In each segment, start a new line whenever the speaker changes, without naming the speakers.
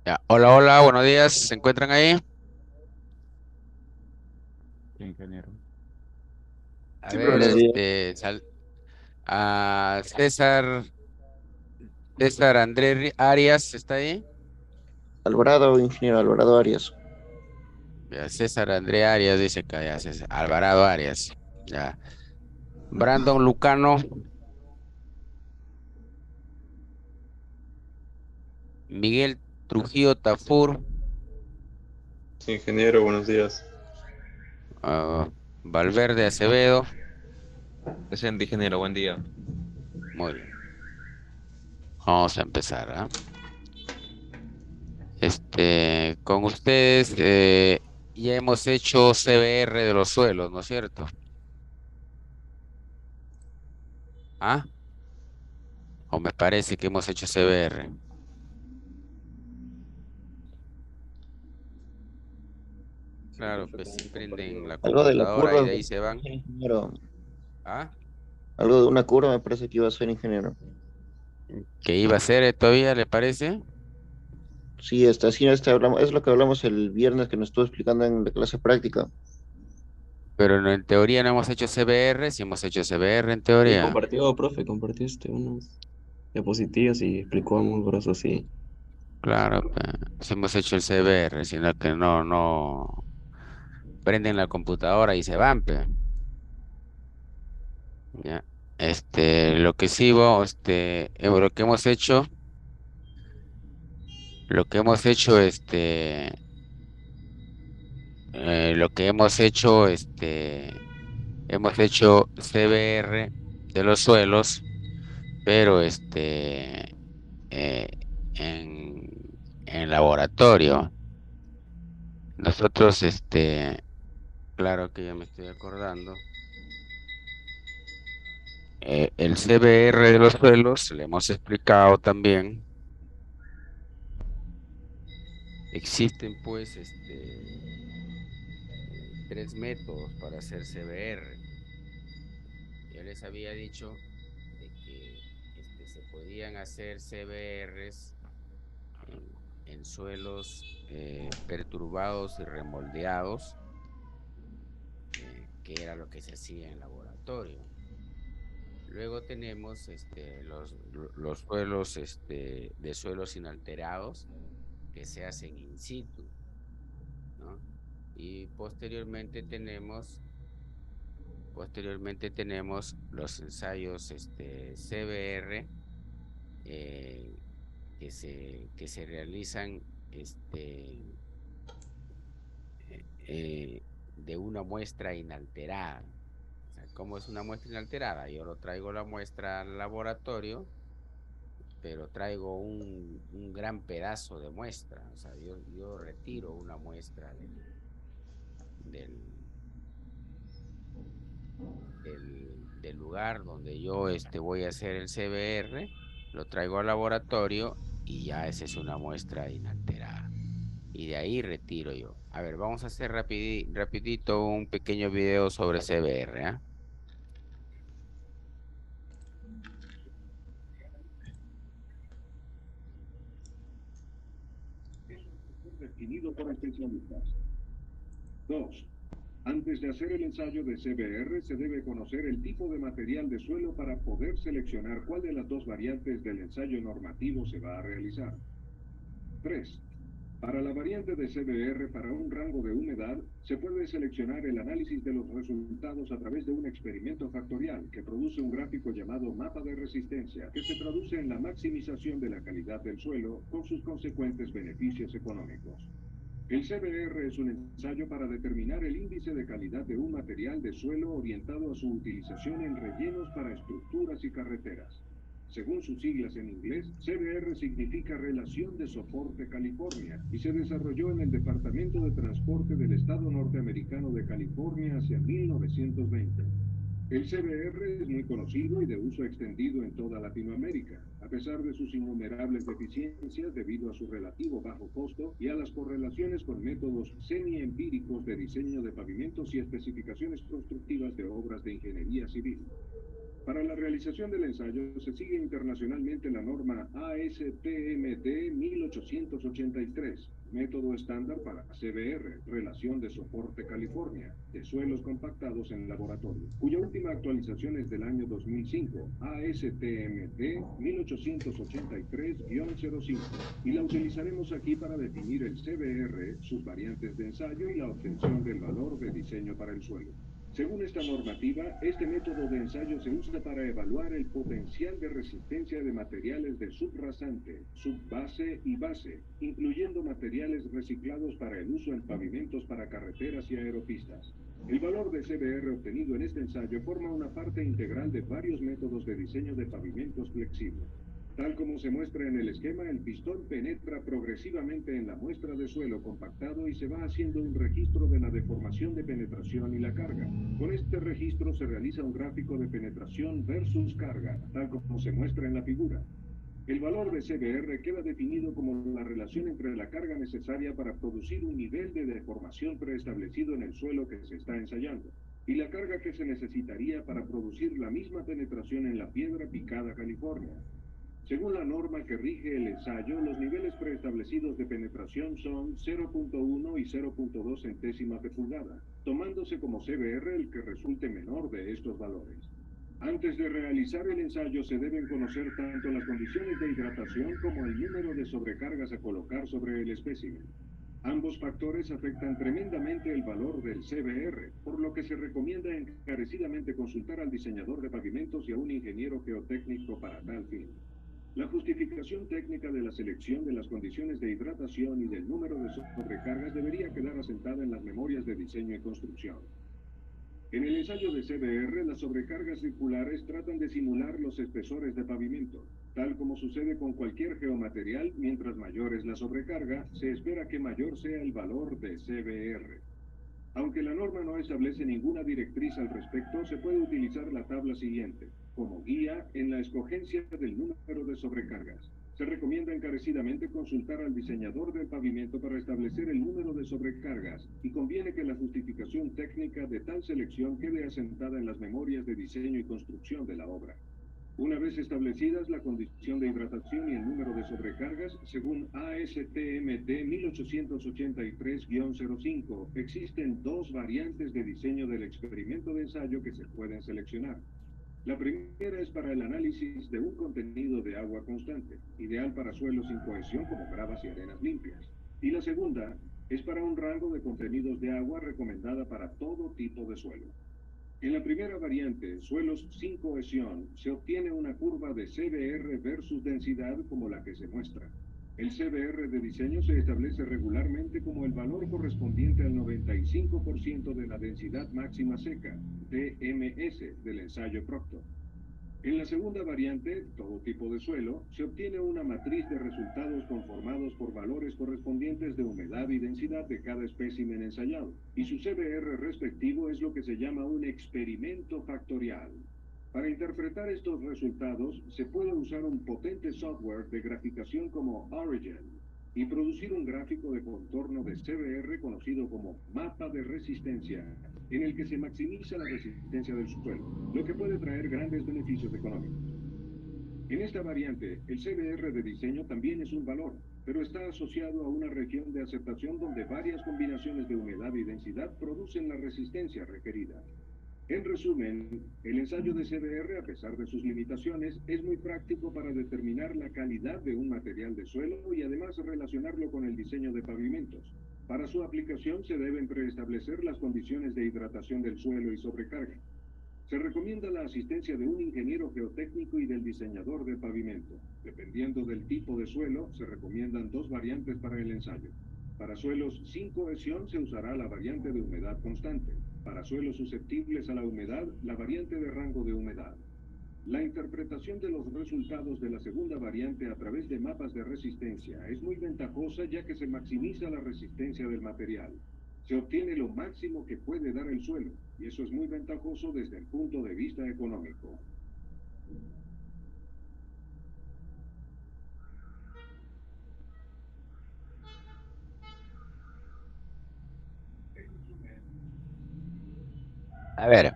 Ya. Hola, hola, buenos días. ¿Se encuentran ahí?
Ingeniero.
A
Sí,
ver,
buenos días.
César Andrés Arias, ¿está ahí?
Alvarado, ingeniero Alvarado Arias.
Ya, César Andrés Arias dice que ya, César. Alvarado Arias. Ya. Brandon Lucano, Miguel Trujillo Tafur,
Sí, ingeniero, buenos días.
ah, Valverde Acevedo.
Presente, ingeniero, buen día.
Muy bien. Vamos a empezar, ¿ah? Con ustedes ya hemos hecho CBR de los suelos, ¿no es cierto? ¿Ah? O me parece que hemos hecho CBR.
Sí,
Claro,
profe,
pues si
tengo
prenden
compartido.
la
Algo de la
computadora y
curva,
de ahí se van.
ingeniero.
¿Ah?
Algo de una curva me parece que iba a ser, ingeniero.
¿Qué iba a hacer todavía, le parece?
Sí, sí, hablamos, es lo que hablamos el viernes que nos estuvo explicando en la clase práctica.
Pero en teoría no hemos hecho CBR, si hemos hecho CBR en
Sí,
teoría.
compartió, profe, compartió unas diapositivas y explicó muy grosso, sí.
Claro, pues, si hemos hecho el CBR, sino que no prenden la computadora y se van, pues. Ya. Lo que sí, lo que hemos hecho, lo que hemos hecho CBR de los suelos, pero eh, en, en laboratorio. Nosotros, claro que ya me estoy acordando, el CBR de los suelos, le hemos explicado también, existen pues, tres métodos para hacer CBR. Yo les había dicho de que se podían hacer CBRs en suelos perturbados y remoldeados, que era lo que se hacía en laboratorio. Luego tenemos los suelos de suelos inalterados que se hacen in situ, ¿no? Y posteriormente tenemos los ensayos CBR, eh, que se realizan este, de una muestra inalterada. O sea, ¿cómo es una muestra inalterada? Yo lo traigo la muestra al laboratorio, pero traigo un gran pedazo de muestra. O sea, yo retiro una muestra del, del lugar donde yo voy a hacer el CBR, lo traigo al laboratorio y ya esa es una muestra inalterada. Y de ahí retiro yo. A ver, vamos a hacer rapidito un pequeño video sobre CBR, ¿ah?
Definido por especialistas. 2. Antes de hacer el ensayo de CBR, se debe conocer el tipo de material de suelo para poder seleccionar cuál de las dos variantes del ensayo normativo se va a realizar. 3. Para la variante de CBR para un rango de humedad, se puede seleccionar el análisis de los resultados a través de un experimento factorial que produce un gráfico llamado mapa de resistencia, que se traduce en la maximización de la calidad del suelo con sus consecuentes beneficios económicos. El CBR es un ensayo para determinar el índice de calidad de un material de suelo orientado a su utilización en rellenos para estructuras y carreteras. Según sus siglas en inglés, CBR significa Relación de Soporte California y se desarrolló en el Departamento de Transporte del Estado norteamericano de California hacia 1920. El CBR es muy conocido y de uso extendido en toda Latinoamérica, a pesar de sus innumerables deficiencias debido a su relativo bajo costo y a las correlaciones con métodos semi-empíricos de diseño de pavimentos y especificaciones constructivas de obras de ingeniería civil. Para la realización del ensayo se sigue internacionalmente la norma ASTM-D 1883, método estándar para CBR, Relación de Soporte California, de suelos compactados en laboratorio, cuya última actualización es del año 2005, ASTM-D 1883-05, y la utilizaremos aquí para definir el CBR, sus variantes de ensayo y la obtención del valor de diseño para el suelo. Según esta normativa, este método de ensayo se usa para evaluar el potencial de resistencia de materiales de subrasante, subbase y base, incluyendo materiales reciclados para el uso en pavimentos para carreteras y aeropistas. El valor de CBR obtenido en este ensayo forma una parte integral de varios métodos de diseño de pavimentos flexibles. Tal como se muestra en el esquema, el pistón penetra progresivamente en la muestra de suelo compactado y se va haciendo un registro de la deformación de penetración y la carga. Con este registro se realiza un gráfico de penetración versus carga, tal como se muestra en la figura. El valor de CBR queda definido como la relación entre la carga necesaria para producir un nivel de deformación preestablecido en el suelo que se está ensayando y la carga que se necesitaría para producir la misma penetración en la piedra picada California. Según la norma que rige el ensayo, los niveles preestablecidos de penetración son 0.1 y 0.2 centésimas de pulgada, tomándose como CBR el que resulte menor de estos valores. Antes de realizar el ensayo se deben conocer tanto las condiciones de hidratación como el número de sobrecargas a colocar sobre el espécimen. Ambos factores afectan tremendamente el valor del CBR, por lo que se recomienda encarecidamente consultar al diseñador de pavimentos y a un ingeniero geotécnico para tal fin. La justificación técnica de la selección de las condiciones de hidratación y del número de sobrecargas debería quedar asentada en las memorias de diseño y construcción. En el ensayo de CBR, las sobrecargas circulares tratan de simular los espesores de pavimento. Tal como sucede con cualquier geomaterial, mientras mayor es la sobrecarga, se espera que mayor sea el valor de CBR. Aunque la norma no establece ninguna directriz al respecto, se puede utilizar la tabla siguiente como guía en la escogencia del número de sobrecargas. Se recomienda encarecidamente consultar al diseñador del pavimento para establecer el número de sobrecargas y conviene que la justificación técnica de tal selección quede asentada en las memorias de diseño y construcción de la obra. Una vez establecidas la condición de hidratación y el número de sobrecargas, según ASTM-D 1883-05, existen dos variantes de diseño del experimento de ensayo que se pueden seleccionar. La primera es para el análisis de un contenido de agua constante, ideal para suelos sin cohesión como gravas y arenas limpias. Y la segunda es para un rango de contenidos de agua recomendada para todo tipo de suelo. En la primera variante, suelos sin cohesión, se obtiene una curva de CBR versus densidad como la que se muestra. El CBR de diseño se establece regularmente como el valor correspondiente al 95% de la densidad máxima seca, DMS, del ensayo Proctor. En la segunda variante, todo tipo de suelo, se obtiene una matriz de resultados conformados por valores correspondientes de humedad y densidad de cada espécimen ensayado, y su CBR respectivo es lo que se llama un experimento factorial. Para interpretar estos resultados, se puede usar un potente software de graficación como Origin y producir un gráfico de contorno de CBR conocido como mapa de resistencia, en el que se maximiza la resistencia del suelo, lo que puede traer grandes beneficios económicos. En esta variante, el CBR de diseño también es un valor, pero está asociado a una región de aceptación donde varias combinaciones de humedad y densidad producen la resistencia requerida. En resumen, el ensayo de CBR, a pesar de sus limitaciones, es muy práctico para determinar la calidad de un material de suelo y además relacionarlo con el diseño de pavimentos. Para su aplicación se deben preestablecer las condiciones de hidratación del suelo y sobrecarga. Se recomienda la asistencia de un ingeniero geotécnico y del diseñador de pavimento. Dependiendo del tipo de suelo, se recomiendan dos variantes para el ensayo. Para suelos sin cohesión se usará la variante de humedad constante. Para suelos susceptibles a la humedad, la variante de rango de humedad. La interpretación de los resultados de la segunda variante a través de mapas de resistencia es muy ventajosa ya que se maximiza la resistencia del material. Se obtiene lo máximo que puede dar el suelo, y eso es muy ventajoso desde el punto de vista económico.
A ver,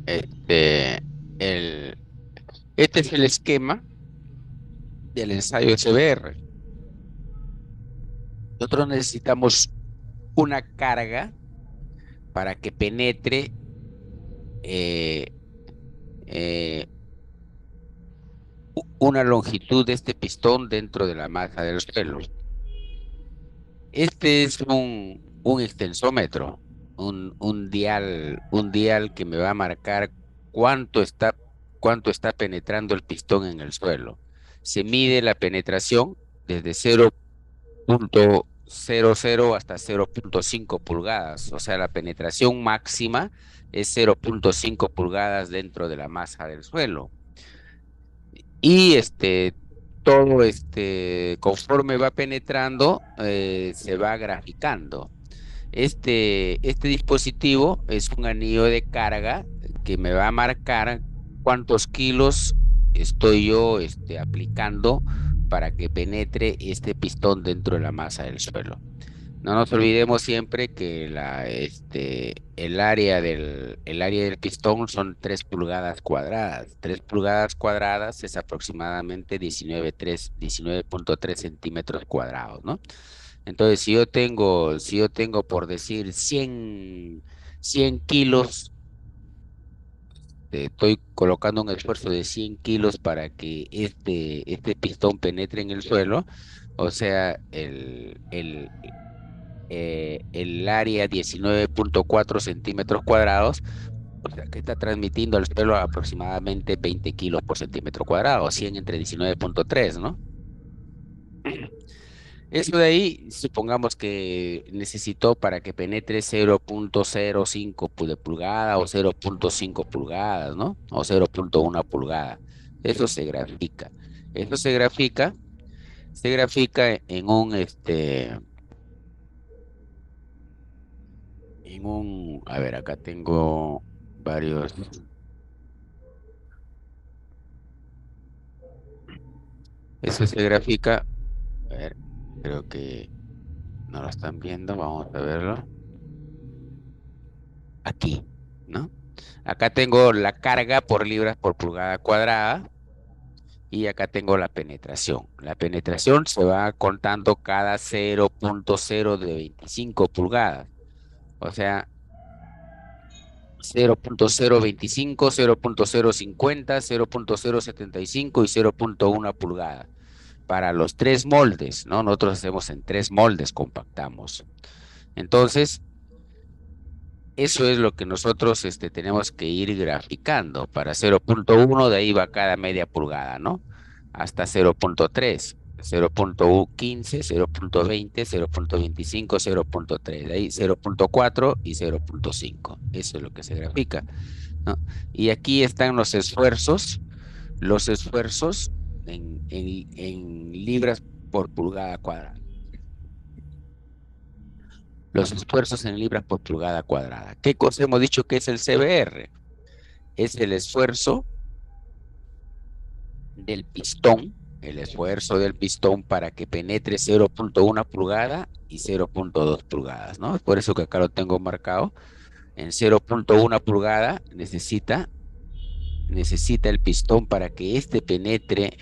este, este es el esquema del ensayo CBR. Nosotros necesitamos una carga para que penetre eh, eh, una longitud de este pistón dentro de la masa del suelo. Este es un extensómetro, un dial que me va a marcar cuánto está penetrando el pistón en el suelo. Se mide la penetración desde 0.00 hasta 0.5 pulgadas, o sea, la penetración máxima es 0.5 pulgadas dentro de la masa del suelo. Y todo conforme va penetrando, se va graficando. Este dispositivo es un anillo de carga que me va a marcar cuántos kilos estoy yo aplicando para que penetre este pistón dentro de la masa del suelo. No nos olvidemos siempre que el área del pistón son 3 pulgadas cuadradas. 3 pulgadas cuadradas es aproximadamente 19.3 centímetros cuadrados, ¿no? Entonces, si yo tengo por decir 100 kilos, estoy colocando un esfuerzo de 100 kilos para que este pistón penetre en el suelo, o sea, el área 19.4 centímetros cuadrados, o sea, que está transmitiendo al suelo aproximadamente 20 kilos por centímetro cuadrado, 100 entre 19.3, ¿no? Eso de ahí, supongamos que necesitó para que penetre 0.05 de pulgada o 0.5 pulgadas, ¿no? O 0.1 pulgada. Eso se grafica. Eso se grafica a ver, acá tengo varios. Eso se grafica, a ver, creo que no lo están viendo, vamos a verlo. Aquí, ¿no? Acá tengo la carga por libras por pulgada cuadrada y acá tengo la penetración. La penetración se va contando cada 0.025 pulgadas. O sea, 0.025, 0.050, 0.075 y 0.1 pulgada. Para los 3 moldes, ¿no? Nosotros hacemos en 3 moldes, compactamos. Entonces, eso es lo que nosotros tenemos que ir graficando. Para 0.1, de ahí va cada media pulgada, ¿no? Hasta 0.3, 0.15, 0.20, 0.25, 0.3, de ahí 0.4 y 0.5. Eso es lo que se grafica, ¿no? Y aquí están los esfuerzos en libras por pulgada cuadrada. Los esfuerzos en libras por pulgada cuadrada. ¿Qué cosa hemos dicho que es el CBR? es el esfuerzo del pistón, el esfuerzo del pistón para que penetre 0.1 pulgada y 0.2 pulgadas, ¿no? Es por eso que acá lo tengo marcado. En 0.1 pulgada necesita el pistón para que este penetre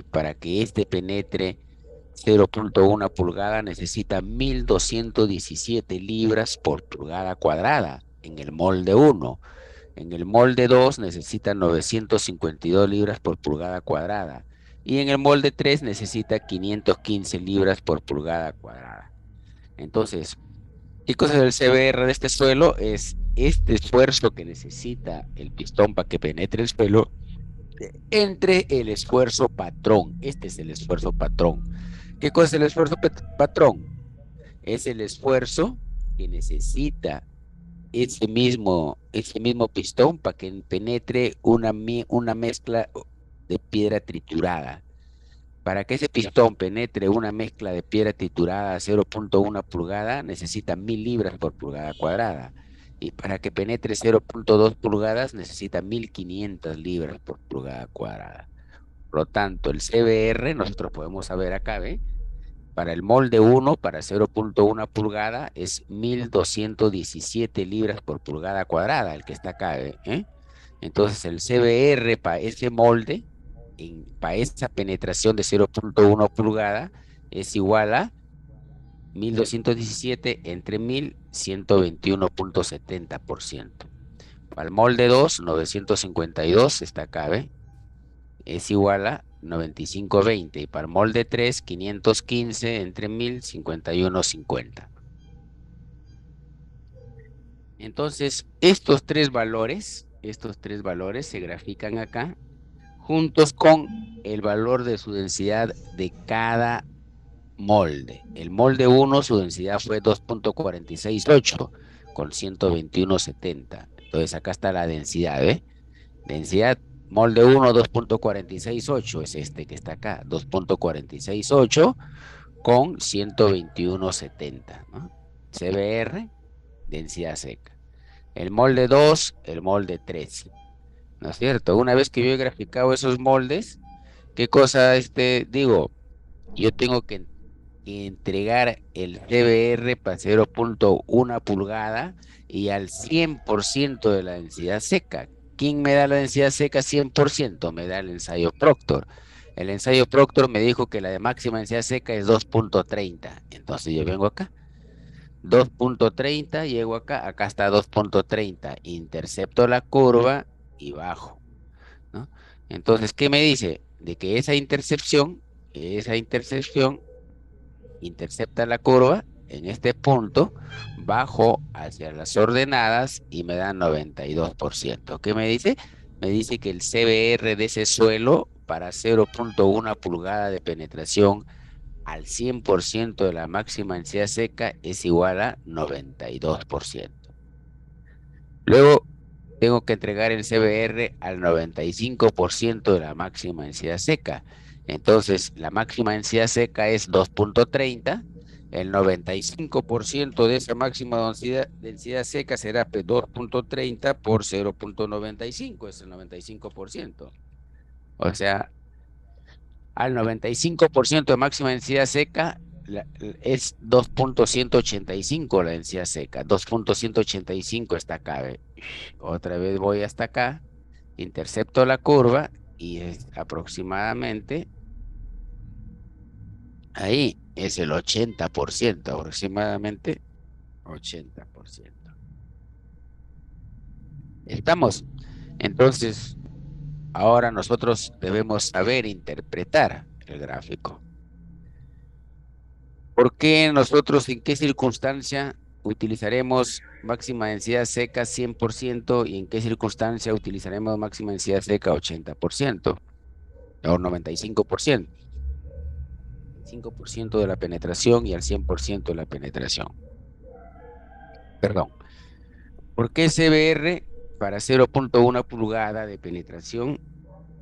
0.1 pulgada, necesita 1217 libras por pulgada cuadrada en el molde 1. En el molde 2 necesita 952 libras por pulgada cuadrada. Y en el molde 3 necesita 515 libras por pulgada cuadrada. Entonces, ¿qué cosa es el CBR de este suelo? Es este esfuerzo que necesita el pistón para que penetre el suelo entre el esfuerzo patrón. Este es el esfuerzo patrón. ¿Qué cosa es el esfuerzo patrón? Es el esfuerzo que necesita ese mismo pistón para que penetre una mezcla de piedra triturada. Para que ese pistón penetre una mezcla de piedra triturada a 0.1 pulgada, necesita 1000 libras por pulgada cuadrada. Y para que penetre 0.2 pulgadas, necesita 1500 libras por pulgada cuadrada. Por lo tanto, el CBR, nosotros podemos saber acá, ¿ve? Para el molde 1, para 0.1 pulgada, es 1217 libras por pulgada cuadrada, el que está acá, ¿eh? Entonces, el CBR para ese molde, para esa penetración de 0.1 pulgada, es igual a 1217 entre 1000, 121.70%. Para el molde 2, 952, está acá, ¿ve? Es igual a 95.20. Y para el molde 3, 515 entre 1000, 51.50. Entonces, estos tres valores se grafican acá, juntos con el valor de su densidad de cada molde. El molde 1, su densidad fue 2.468 con 121.70. Entonces acá está la densidad, ¿eh? Densidad molde 1, 2.468, es este que está acá, 2.468 con 121.70, ¿no? CBR, densidad seca. El molde 2, el molde 3, ¿no es cierto? Una vez que yo he graficado esos moldes, ¿qué cosa digo? Yo tengo que entregar el CBR para 0.1 pulgada y al 100% de la densidad seca. ¿Quién me da la densidad seca 100%? Me da el ensayo Proctor. El ensayo Proctor me dijo que la de máxima densidad seca es 2.30. Entonces yo vengo acá. 2.30, llego acá. Acá está 2.30. Intercepto la curva y bajo, ¿no? Entonces, ¿qué me dice? De que esa intercepción intercepta la curva en este punto, bajo hacia las ordenadas y me da 92%. ¿Qué me dice? Me dice que el CBR de ese suelo para 0.1 pulgada de penetración al 100% de la máxima densidad seca es igual a 92%. Luego tengo que entregar el CBR al 95% de la máxima densidad seca. Entonces, la máxima densidad seca es 2.30. El 95% de esa máxima densidad seca será 2.30 por 0.95, es el 95%. O sea, al 95% de máxima densidad seca es 2.185 la densidad seca. 2.185 está acá. Otra vez voy hasta acá, intercepto la curva y es aproximadamente ahí, es el 80%, aproximadamente 80%. ¿Estamos? Entonces, ahora nosotros debemos saber interpretar el gráfico. ¿Por qué nosotros, en qué circunstancia utilizaremos máxima densidad seca 100% y en qué circunstancia utilizaremos máxima densidad seca 80% o 95%? 5% de la penetración y al 100% de la penetración. Perdón. ¿Por qué CBR para 0.1 pulgada de penetración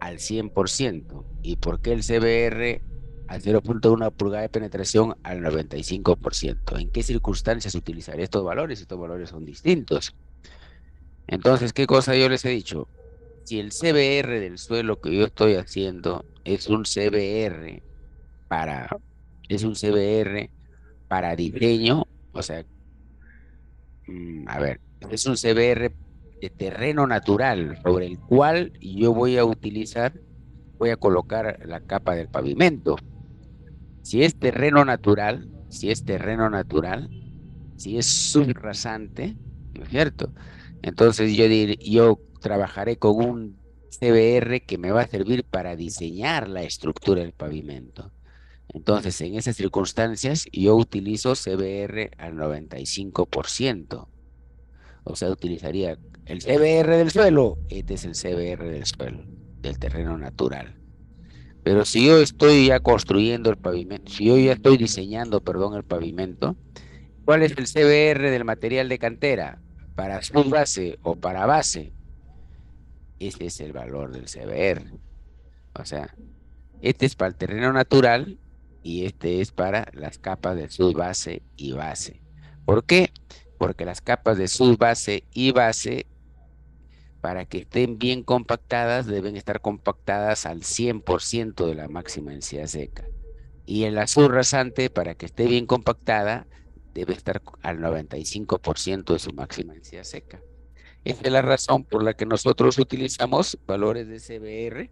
al 100%? ¿Y por qué el CBR a 0.1 pulgada de penetración al 95%? ¿En qué circunstancias utilizaré estos valores? Estos valores son distintos. Entonces, ¿qué cosa yo les he dicho? si el CBR del suelo que yo estoy haciendo es un CBR para, es un CBR para diseño, o sea, a ver, es un CBR de terreno natural sobre el cual yo voy a colocar la capa del pavimento. Si es terreno natural, si es terreno natural, si es subrasante, ¿no es cierto? Entonces yo trabajaré con un CBR que me va a servir para diseñar la estructura del pavimento. Entonces, en esas circunstancias, yo utilizo CBR al 95%. O sea, utilizaría el CBR del suelo. Este es el CBR del suelo, del terreno natural. Pero si yo estoy ya construyendo el pavimento, si yo ya estoy diseñando, perdón, el pavimento, ¿cuál es el CBR del material de cantera? ¿Para subbase o para base? Ese es el valor del CBR. O sea, este es para el terreno natural y este es para las capas de subbase y base. ¿Por qué? Porque las capas de subbase y base, para que estén bien compactadas, deben estar compactadas al 100% de la máxima densidad seca. Y el azul rasante, para que esté bien compactada, debe estar al 95% de su máxima densidad seca. Esta es la razón por la que nosotros utilizamos valores de CBR,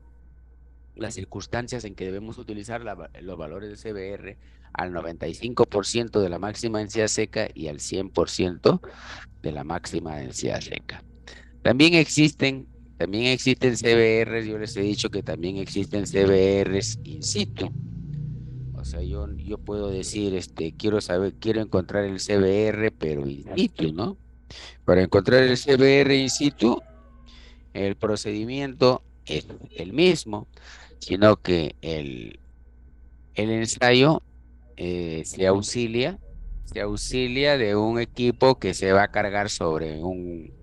las circunstancias en que debemos utilizar los valores de CBR al 95% de la máxima densidad seca y al 100% de la máxima densidad seca. También existen CBRs, yo les he dicho que también existen CBRs in situ. O sea, yo puedo decir, quiero encontrar el CBR, pero in situ, ¿no? Para encontrar el CBR in situ, el procedimiento es el mismo, sino que el ensayo se auxilia de un equipo que se va a cargar sobre un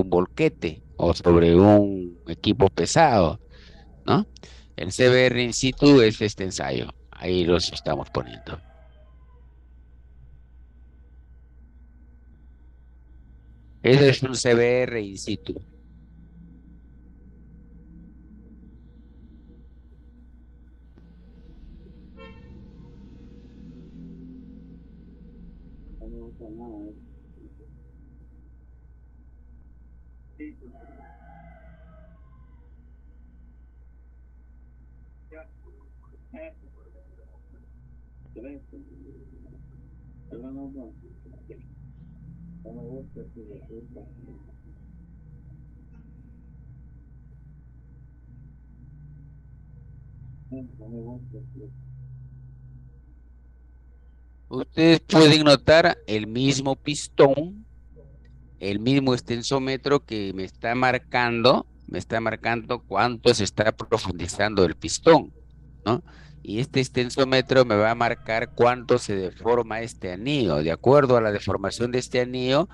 volquete o sobre un equipo pesado, ¿no? El CBR in situ es este ensayo. Ahí los estamos poniendo. Ese es un CBR in situ. Ustedes pueden notar el mismo extensómetro que me está marcando cuánto se está profundizando el pistón, ¿no? Y este extensómetro me va a marcar cuánto se deforma este anillo. De acuerdo a la deformación de este anillo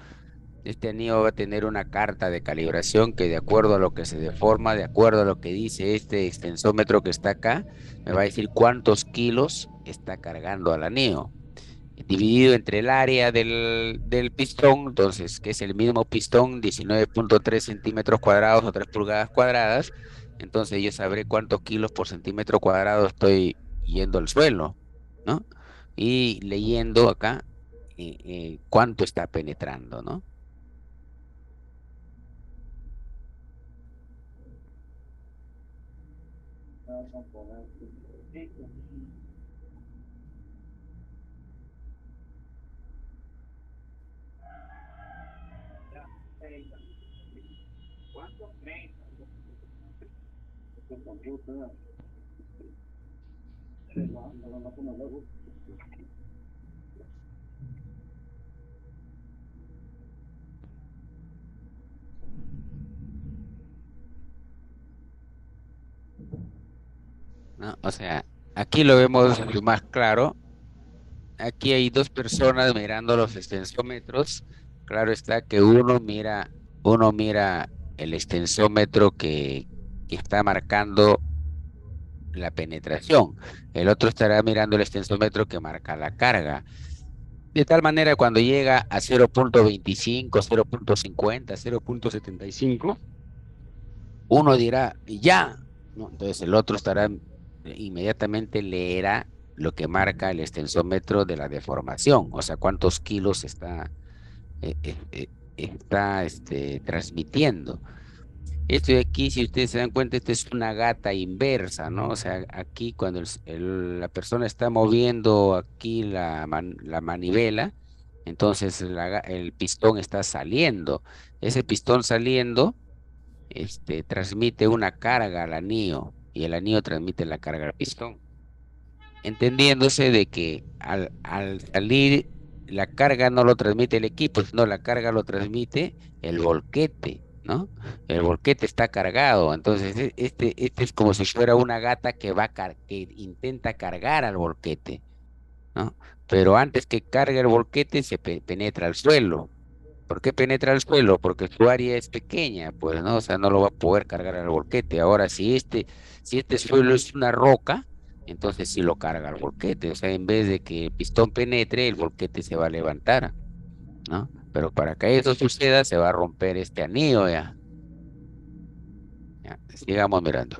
va a tener una carta de calibración que, de acuerdo a lo que se deforma, de acuerdo a lo que dice este extensómetro que está acá, me va a decir cuántos kilos está cargando al anillo dividido entre el área del pistón, entonces, que es el mismo pistón, 19.3 centímetros cuadrados o 3 pulgadas cuadradas, entonces yo sabré cuántos kilos por centímetro cuadrado estoy yendo al suelo, ¿no? Y leyendo acá cuánto está penetrando, ¿no? ¿No? O sea, aquí lo vemos más claro. Aquí hay dos personas mirando los extensómetros. Claro está que uno mira el extensómetro que está marcando la penetración. El otro estará mirando el extensómetro que marca la carga. De tal manera, cuando llega a 0.25, 0.50, 0.75, uno dirá, ya, ¿no? Entonces el otro estará, inmediatamente leerá lo que marca el extensómetro de la deformación, o sea, cuántos kilos eh, eh, eh, está transmitiendo. Esto de aquí, si ustedes se dan cuenta, esto es una gata inversa, ¿no? O sea, aquí cuando la persona está moviendo aquí la manivela, entonces el pistón está saliendo. Ese pistón saliendo, transmite una carga al anillo y el anillo transmite la carga al pistón, entendiéndose de que al salir la carga no lo transmite el equipo, sino la carga lo transmite el volquete, ¿no? El volquete está cargado, entonces este es como si fuera una gata que intenta cargar al volquete, ¿no? Pero antes que cargue el volquete se penetra al suelo. ¿Por qué penetra el suelo? Porque su área es pequeña, pues, ¿no? O sea, no lo va a poder cargar al volquete. Ahora, si este suelo es una roca, entonces sí lo carga al volquete. O sea, en vez de que el pistón penetre, el volquete se va a levantar, ¿no? Pero para que eso suceda, se va a romper este anillo ya. Ya, sigamos mirando.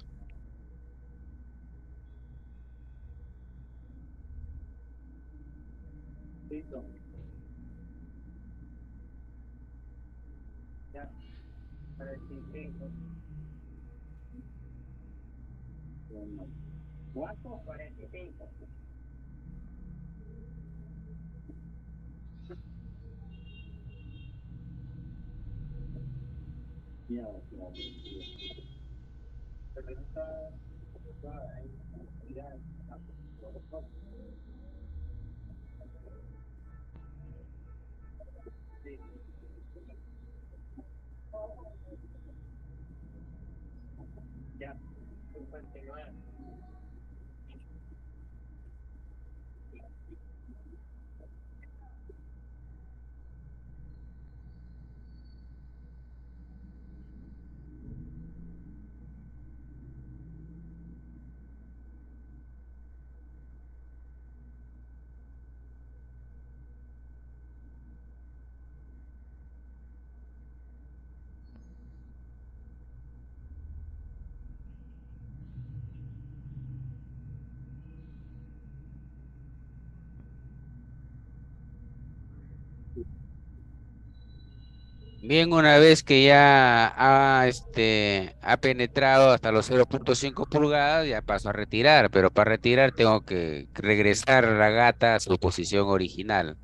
Bien, una vez que ya ha penetrado hasta los 0,5 pulgadas, ya paso a retirar, pero para retirar tengo que regresar la gata a su posición original,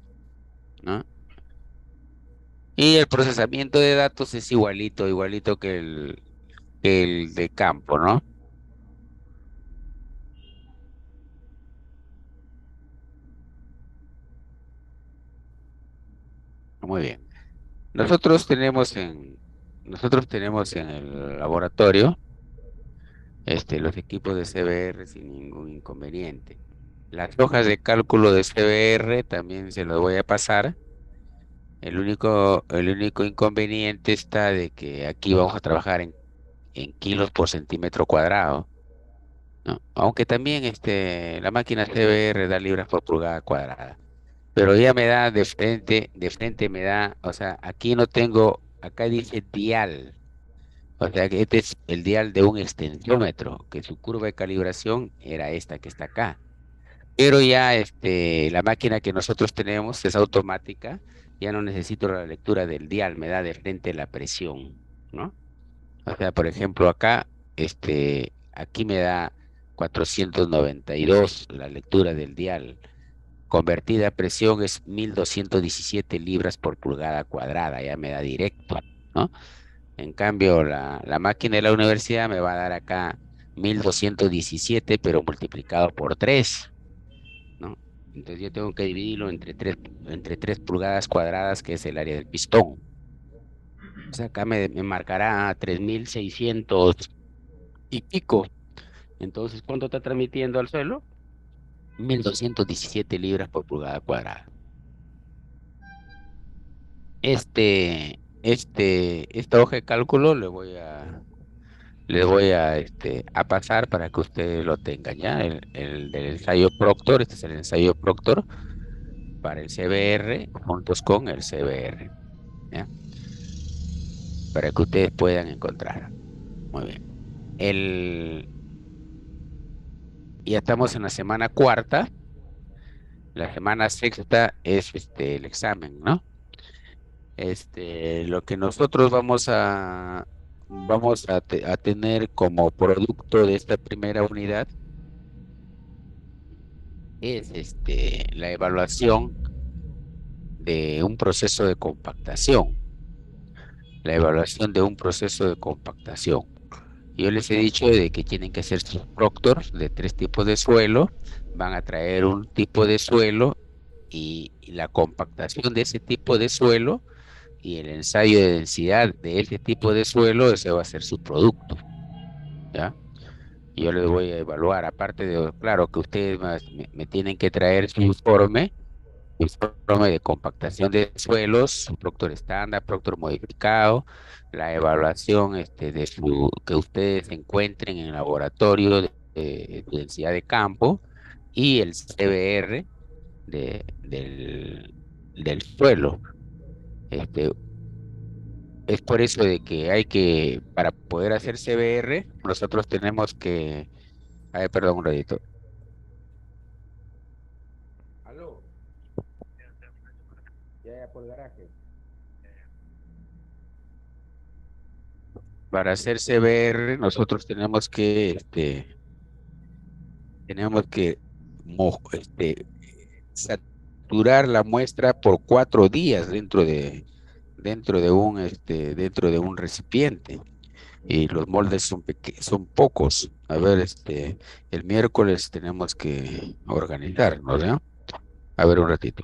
¿no? Y el procesamiento de datos es igualito que el de campo, ¿no? Muy bien. Nosotros tenemos nosotros tenemos en el laboratorio los equipos de CBR sin ningún inconveniente. Las hojas de cálculo de CBR también se los voy a pasar. El único inconveniente está de que aquí vamos a trabajar en kilos por centímetro cuadrado, ¿no? Aunque también la máquina CBR da libras por pulgada cuadrada. Pero ya me da de frente me da, o sea, aquí no tengo, acá dice dial. O sea que este es el dial de un extensiómetro, que su curva de calibración era esta que está acá. Pero ya la máquina que nosotros tenemos es automática, ya no necesito la lectura del dial, me da de frente la presión, ¿no? O sea, por ejemplo, acá, aquí me da 492 la lectura del dial. Convertida a presión es 1217 libras por pulgada cuadrada, ya me da directo, ¿no? En cambio, la máquina de la universidad me va a dar acá 1217, pero multiplicado por 3, ¿no? Entonces yo tengo que dividirlo entre tres pulgadas cuadradas, que es el área del pistón. O sea, acá me marcará 3600 y pico. Entonces, ¿cuánto está transmitiendo al suelo? 1217 libras por pulgada cuadrada. Esta hoja de cálculo le voy a pasar para que ustedes lo tengan, ¿ya? El del ensayo Proctor, este es el ensayo Proctor para el CBR, juntos con el CBR, ¿ya? Para que ustedes puedan encontrar. Muy bien. Ya estamos en la semana cuarta. La semana sexta es el examen, ¿no? Lo que nosotros vamos a tener como producto de esta primera unidad es la evaluación de un proceso de compactación. La evaluación de un proceso de compactación. Yo les he dicho de que tienen que hacer sus proctors de 3 tipos de suelo, van a traer un tipo de suelo y la compactación de ese tipo de suelo y el ensayo de densidad de ese tipo de suelo, ese va a ser su producto, ¿ya? Yo les voy a evaluar, aparte de, claro, que ustedes me tienen que traer su informe de compactación de suelos, su proctor estándar, proctor modificado, la evaluación que ustedes encuentren en el laboratorio de densidad de campo y el CBR del suelo. Este, es por eso de que para poder hacer CBR, nosotros tenemos que, a ver, perdón un ratito. Aló, ya por el garaje. Para hacer CBR, nosotros tenemos que saturar la muestra por 4 días dentro de un recipiente. Y los moldes son pocos. A ver, el miércoles tenemos que organizarnos, ¿no? A ver un ratito.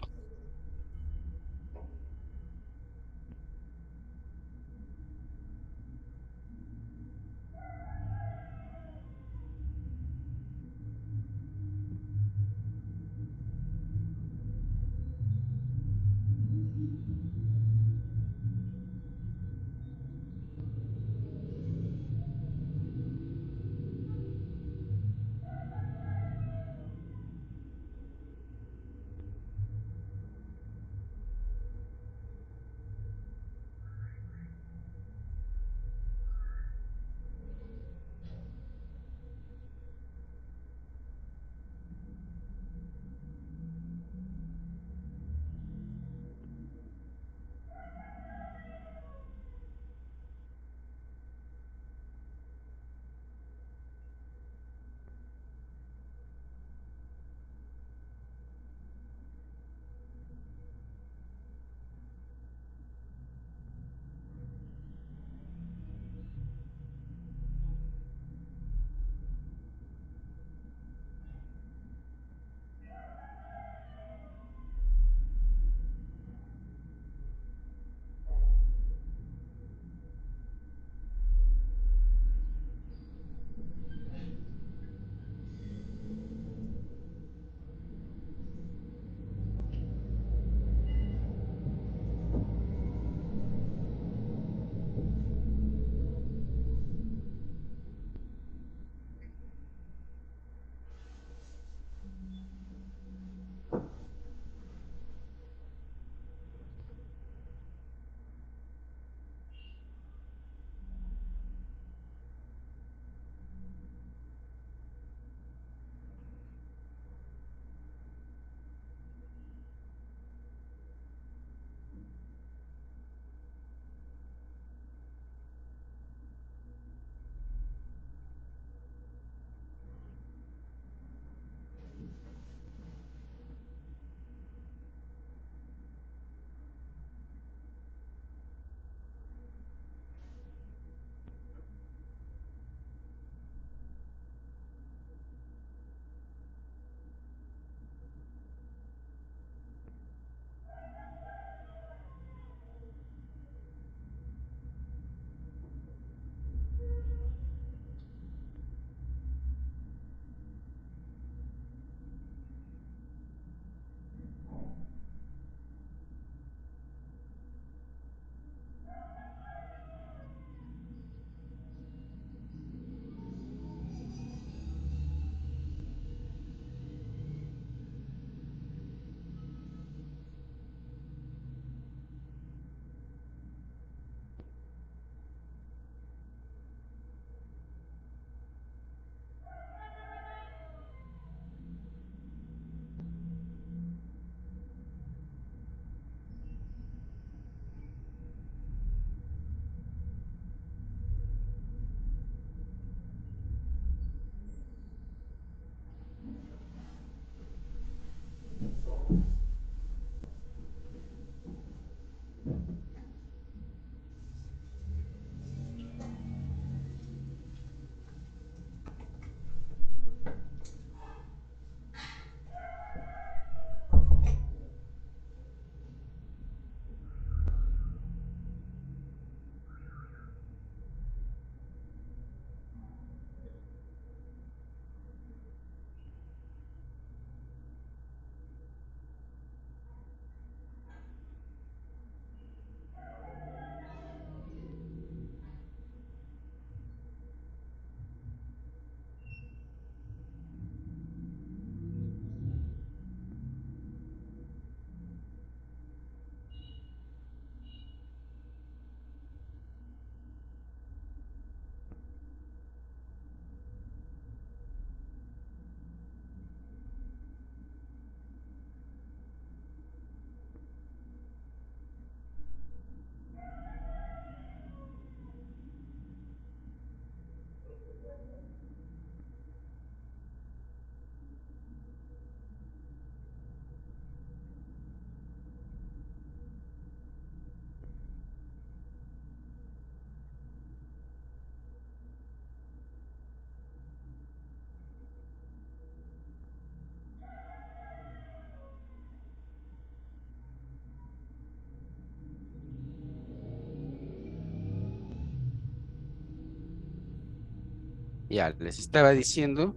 Ya, les estaba diciendo,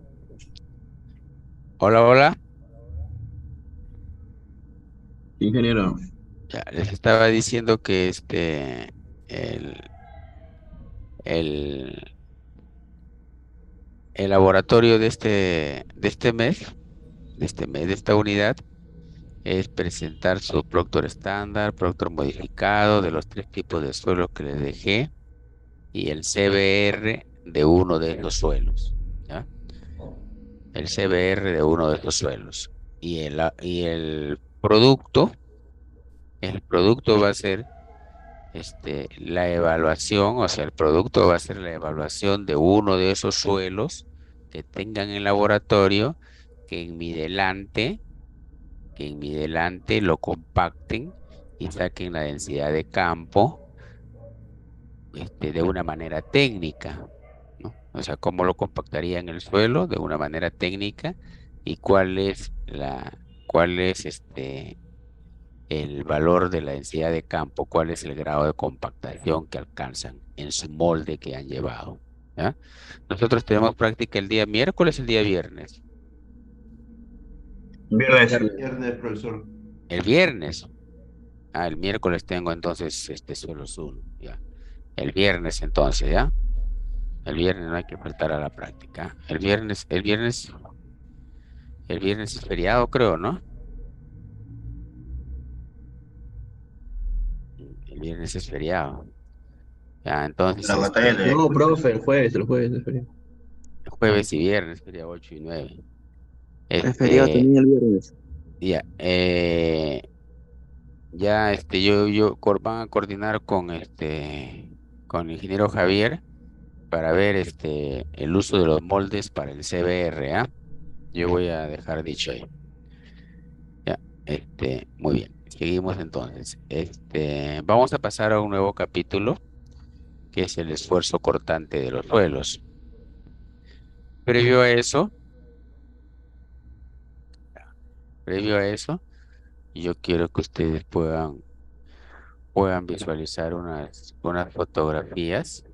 hola, hola,
Ingeniero,
ya, les estaba diciendo que el, el, el laboratorio de esta unidad, es presentar su Proctor estándar, Proctor modificado de los tres tipos de suelos que les dejé y el CBR de uno de los suelos, ¿ya? El CBR de uno de los suelos. El producto va a ser la evaluación, o sea, el producto va a ser la evaluación de uno de esos suelos que tengan en laboratorio, que en mi delante, que en mi delante lo compacten y saquen la densidad de campo de una manera técnica, ¿no? O sea, cómo lo compactaría en el suelo de una manera técnica y cuál es el valor de la densidad de campo, cuál es el grado de compactación que alcanzan en su molde que han llevado, ¿ya? Nosotros tenemos práctica el día miércoles, el día viernes.
Viernes.
Viernes.
Viernes, profesor.
El viernes. Ah, el miércoles tengo entonces suelo uno, ya. El viernes entonces, ¿ya? El viernes no hay que faltar a la práctica. El viernes es feriado, creo, ¿no? El viernes es feriado. Ya, entonces,
La batalla de
No,
Ayacucho.
profe, el jueves, es feriado.
jueves y viernes, feriado 8 y 9.
Es feriado
Este,
también el viernes.
ya, ya, van a coordinar con el ingeniero Javier para ver, el uso de los moldes para el CBR, ¿ah? Yo voy a dejar dicho ahí. Ya, muy bien. Seguimos entonces. Vamos a pasar a un nuevo capítulo, que es el esfuerzo cortante de los suelos. Previo a eso, previo a eso, yo quiero que ustedes puedan visualizar unas fotografías.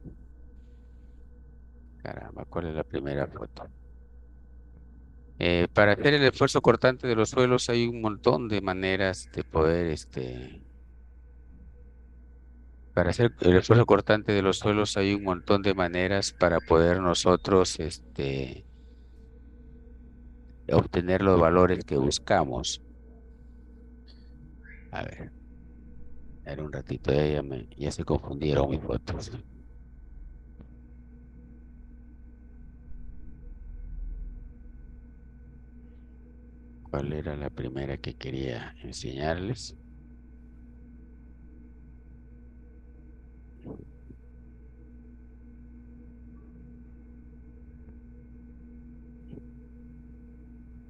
Caramba, ¿cuál es la primera foto? Para hacer el esfuerzo cortante de los suelos hay un montón de maneras de poder, para hacer el esfuerzo cortante de los suelos hay un montón de maneras para poder nosotros, obtener los valores que buscamos. A ver un ratito, ya se confundieron mis fotos. ¿Cuál era la primera que quería enseñarles?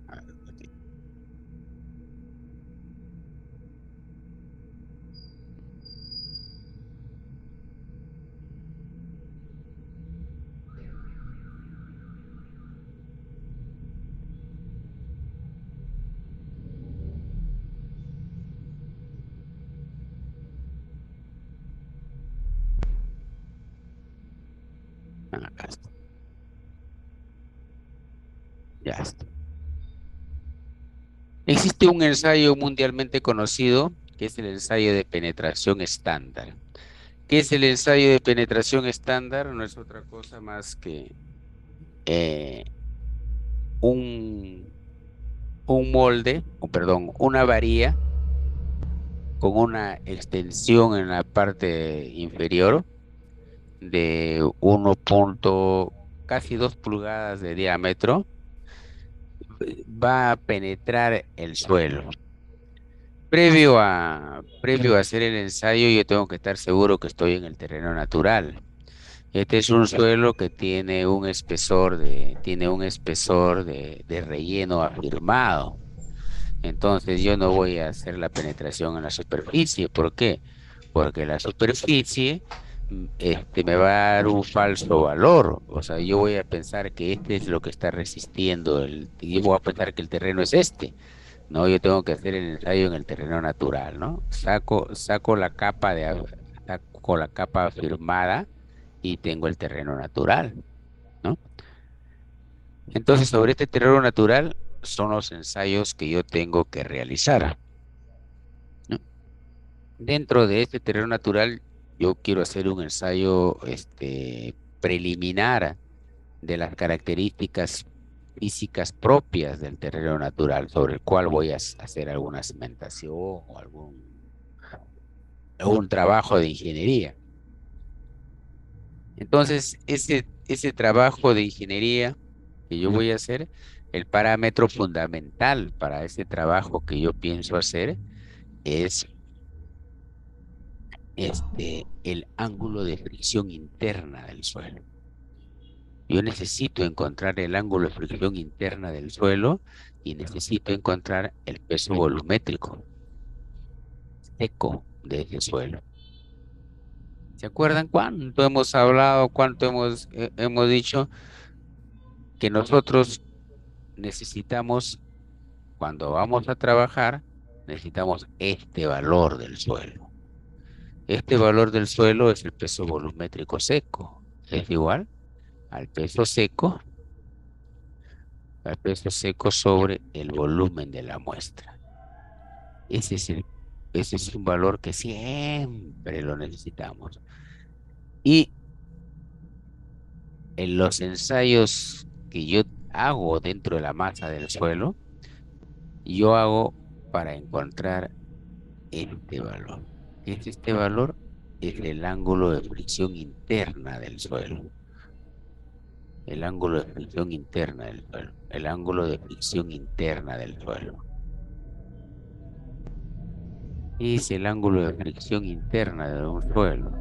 A ver, aquí. Acá está. Ya está. Existe un ensayo mundialmente conocido que es el ensayo de penetración estándar. ¿Qué es el ensayo de penetración estándar? No es otra cosa más que eh, un, un molde, o perdón, una varilla con una extensión en la parte inferior de casi 2 pulgadas de diámetro, va a penetrar el suelo. Previo a hacer el ensayo, yo tengo que estar seguro que estoy en el terreno natural. Este es un suelo que tiene un espesor de relleno afirmado. Entonces yo no voy a hacer la penetración en la superficie. ¿Por qué? Porque la superficie me va a dar un falso valor. O sea, yo voy a pensar que este es lo que está resistiendo. Yo voy a pensar que el terreno es este. No, yo tengo que hacer el ensayo en el terreno natural, ¿no? Saco la capa firmada y tengo el terreno natural, ¿no? Entonces, sobre este terreno natural son los ensayos que yo tengo que realizar, ¿no? Dentro de este terreno natural, yo quiero hacer un ensayo preliminar de las características físicas propias del terreno natural, sobre el cual voy a hacer alguna cimentación o algún trabajo de ingeniería. Entonces, ese trabajo de ingeniería que yo voy a hacer, el parámetro fundamental para ese trabajo que yo pienso hacer es el ángulo de fricción interna del suelo. Yo necesito encontrar el ángulo de fricción interna del suelo y necesito encontrar el peso volumétrico seco de ese suelo. ¿Se acuerdan cuánto hemos hablado, cuánto hemos dicho que nosotros necesitamos, cuando vamos a trabajar, necesitamos este valor del suelo? Este valor del suelo es el peso volumétrico seco. Es igual al peso seco, sobre el volumen de la muestra. Ese es ese es un valor que siempre lo necesitamos. Y en los ensayos que yo hago dentro de la masa del suelo, yo hago para encontrar este valor. ¿Qué es este valor? Es el ángulo de fricción interna del suelo. El ángulo de fricción interna del suelo. El ángulo de fricción interna del suelo. Es el ángulo de fricción interna de un suelo.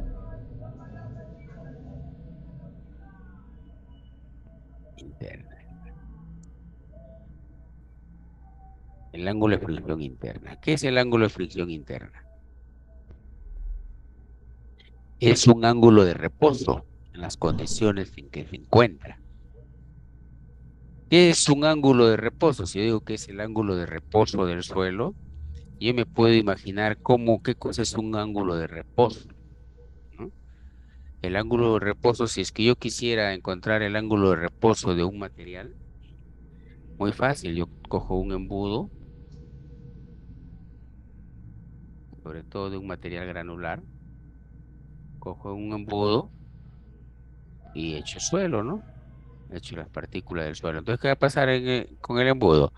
Interna. El ángulo de fricción interna. ¿Qué es el ángulo de fricción interna? Es un ángulo de reposo en las condiciones en que se encuentra. ¿Qué es un ángulo de reposo? Si yo digo que es el ángulo de reposo del suelo, yo me puedo imaginar qué cosa es un ángulo de reposo, ¿no? El ángulo de reposo, si es que yo quisiera encontrar el ángulo de reposo de un material, muy fácil, yo cojo un embudo, sobre todo de un material granular, cojo un embudo y echo suelo, ¿no? Echo las partículas del suelo. Entonces, ¿qué va a pasar con el embudo?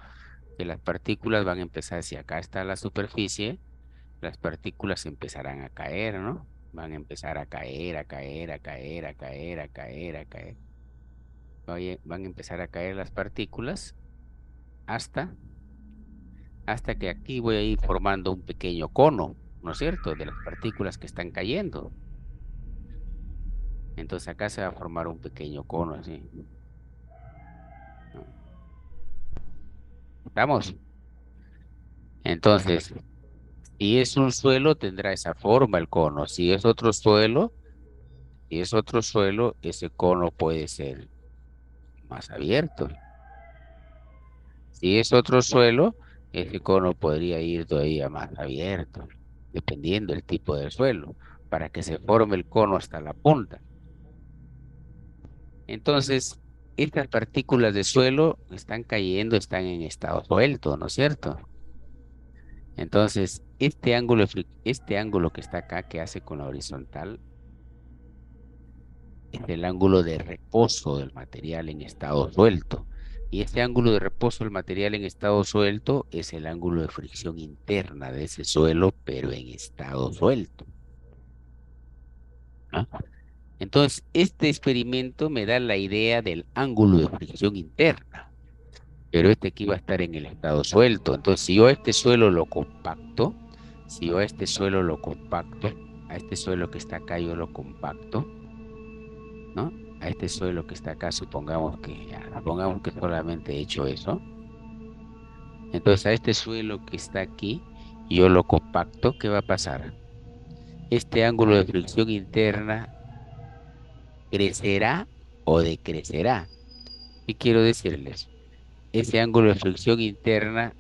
Que las partículas van a empezar, si acá está la superficie, las partículas empezarán a caer, ¿no? Van a empezar a caer, a caer, a caer, a caer, a caer, a caer. Van a empezar a caer las partículas hasta, hasta que aquí voy a ir formando un pequeño cono, ¿no es cierto? De las partículas que están cayendo. Entonces acá se va a formar un pequeño cono así, ¿no? ¿Estamos? Entonces, si es un suelo, tendrá esa forma el cono. Si es otro suelo, ese cono puede ser más abierto. Si es otro suelo, ese cono podría ir todavía más abierto, dependiendo del tipo de suelo, para que se forme el cono hasta la punta. Entonces, estas partículas de suelo están cayendo, están en estado suelto, ¿no es cierto? Entonces, este ángulo que está acá, que hace con la horizontal, es el ángulo de reposo del material en estado suelto. Y este ángulo de reposo del material en estado suelto es el ángulo de fricción interna de ese suelo, pero en estado suelto, ¿no? Entonces, este experimento me da la idea del ángulo de fricción interna, pero este aquí va a estar en el estado suelto. Entonces, si yo a este suelo lo compacto, a este suelo que está acá yo lo compacto, ¿no? A este suelo que está acá, supongamos que solamente he hecho eso. Entonces, a este suelo que está aquí, yo lo compacto, ¿qué va a pasar? Este ángulo de fricción interna crecerá o decrecerá. ¿Qué quiero decirles? Ese ángulo de fricción interna,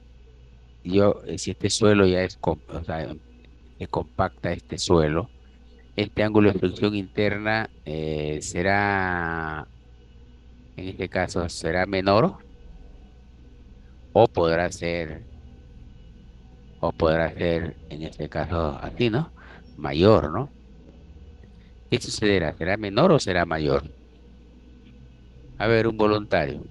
si este suelo ya o sea, se compacta este suelo, este ángulo de fricción interna será En este caso será menor o podrá ser, en este caso así, ¿no? Mayor, ¿no? ¿Qué sucederá? ¿Será menor o será mayor? A ver, un voluntario.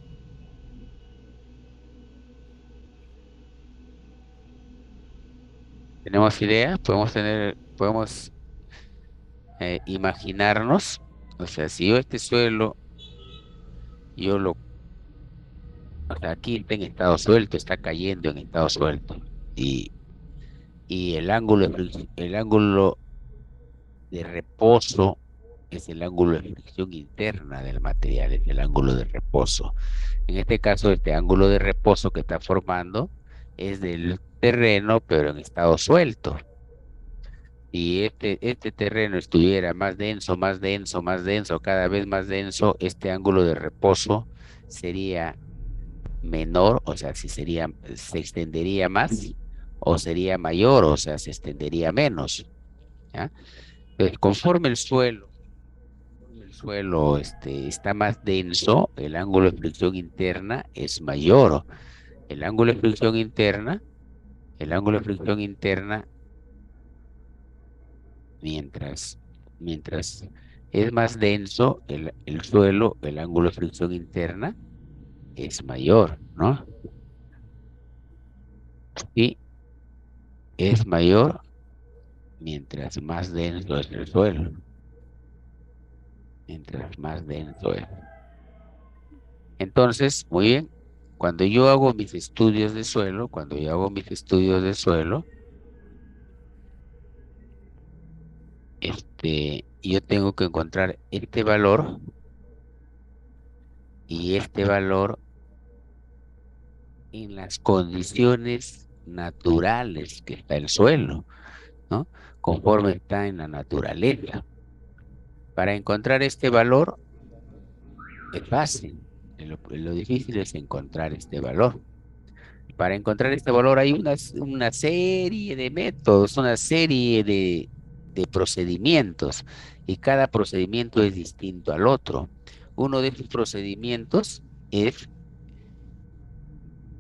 ¿Tenemos idea? Podemos imaginarnos, o sea, si yo este suelo, yo lo, o sea, aquí está en estado suelto, está cayendo en estado suelto, y, y el ángulo de reposo es el ángulo de fricción interna del material, es el ángulo de reposo. En este caso, este ángulo de reposo que está formando es del terreno, pero en estado suelto. Si este terreno estuviera más denso, más denso, más denso, cada vez más denso, este ángulo de reposo sería menor, o sea, si sería, se extendería más, o sería mayor, o sea, se extendería menos. ¿Ya? Entonces, conforme el suelo está más denso, el ángulo de fricción interna es mayor. El ángulo de fricción interna, el ángulo de fricción interna mientras es más denso el suelo, el ángulo de fricción interna es mayor, ¿no? Y es mayor mientras más denso es el suelo, mientras más denso es. Entonces, muy bien, cuando yo hago mis estudios de suelo, yo tengo que encontrar este valor y este valor en las condiciones naturales que está el suelo, ¿no? Conforme está en la naturaleza. Para encontrar este valor es fácil. Lo difícil es encontrar este valor. Para encontrar este valor hay una serie de métodos, una serie de procedimientos, y cada procedimiento es distinto al otro. Uno de estos procedimientos es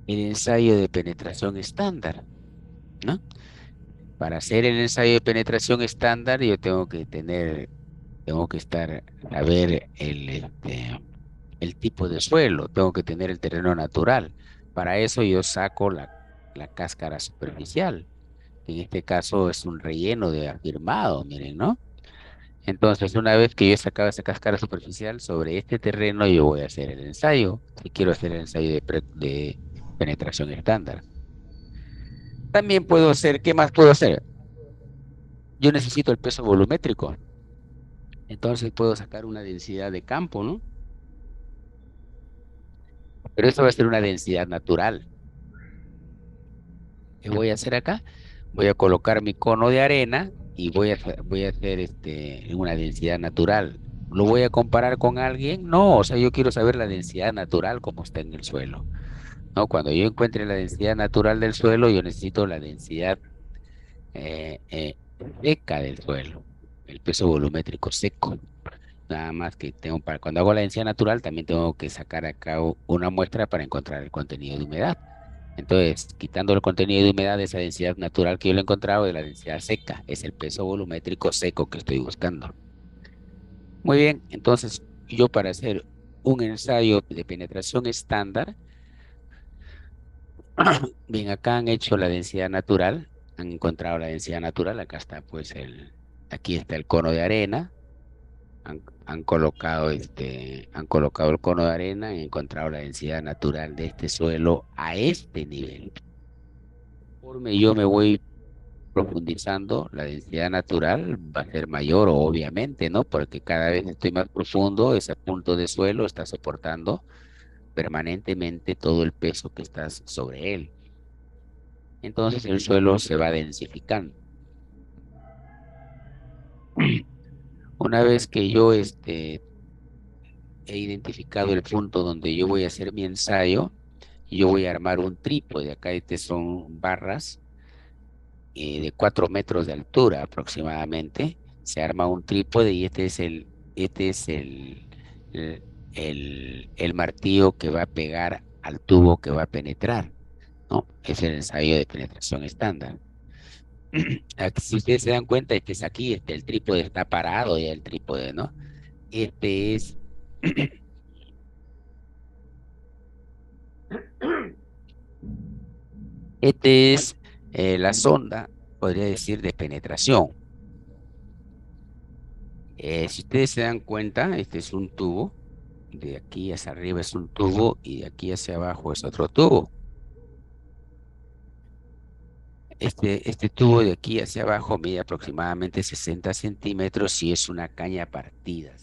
el ensayo de penetración estándar, ¿no? Para hacer el ensayo de penetración estándar, yo tengo que a ver el tipo de suelo, tengo que tener el terreno natural. Para eso yo saco la cáscara superficial, que en este caso es un relleno de afirmado, miren, ¿no? Entonces, una vez que yo he sacado esa cáscara superficial sobre este terreno, yo voy a hacer el ensayo, si quiero hacer el ensayo de penetración estándar. También puedo hacer, ¿qué más puedo hacer? Yo necesito el peso volumétrico. Entonces puedo sacar una densidad de campo, ¿no? Pero eso va a ser una densidad natural. ¿Qué voy a hacer acá? Voy a colocar mi cono de arena y voy a hacer una densidad natural. ¿Lo voy a comparar con alguien? No, o sea, yo quiero saber la densidad natural como está en el suelo, ¿no? Cuando yo encuentre la densidad natural del suelo, yo necesito la densidad eh, eh, seca del suelo, el peso volumétrico seco. Nada más que cuando hago la densidad natural, también tengo que sacar acá una muestra para encontrar el contenido de humedad. Entonces, quitando el contenido de humedad de esa densidad natural que yo le he encontrado de la densidad seca, es el peso volumétrico seco que estoy buscando. Muy bien, entonces yo para hacer un ensayo de penetración estándar, bien, acá han hecho la densidad natural, han encontrado la densidad natural, acá está pues aquí está el cono de arena, han colocado el cono de arena y encontrado la densidad natural de este suelo a este nivel. Conforme yo me voy profundizando, la densidad natural va a ser mayor, obviamente, ¿no? Porque cada vez estoy más profundo, ese punto de suelo está soportando permanentemente todo el peso que está sobre él. Entonces el suelo se va densificando. Una vez que yo he identificado el punto donde yo voy a hacer mi ensayo, yo voy a armar un trípode. Acá son barras de 4 metros de altura aproximadamente. Se arma un trípode y este es el, el martillo que va a pegar al tubo que va a penetrar, ¿no? Es el ensayo de penetración estándar. Aquí, si ustedes se dan cuenta, este es aquí, el trípode está parado ya el trípode, ¿no? Este es este es la sonda, podría decir, de penetración. Si ustedes se dan cuenta, este es un tubo, de aquí hacia arriba es un tubo y de aquí hacia abajo es otro tubo. Este tubo de aquí hacia abajo mide aproximadamente 60 centímetros y es una caña partida.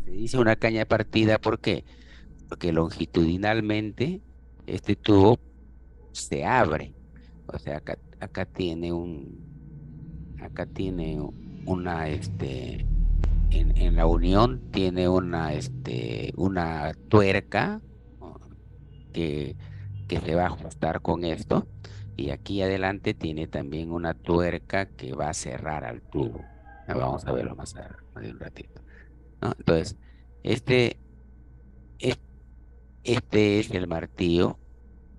Se dice una caña partida, ¿por qué? Porque longitudinalmente este tubo se abre. O sea, acá tiene una, en la unión tiene una tuerca, ¿no? que, que se va a ajustar con esto. Y aquí adelante tiene también una tuerca que va a cerrar al tubo. Ya vamos a verlo más de un ratito, ¿no? Entonces, este, es- este es el martillo,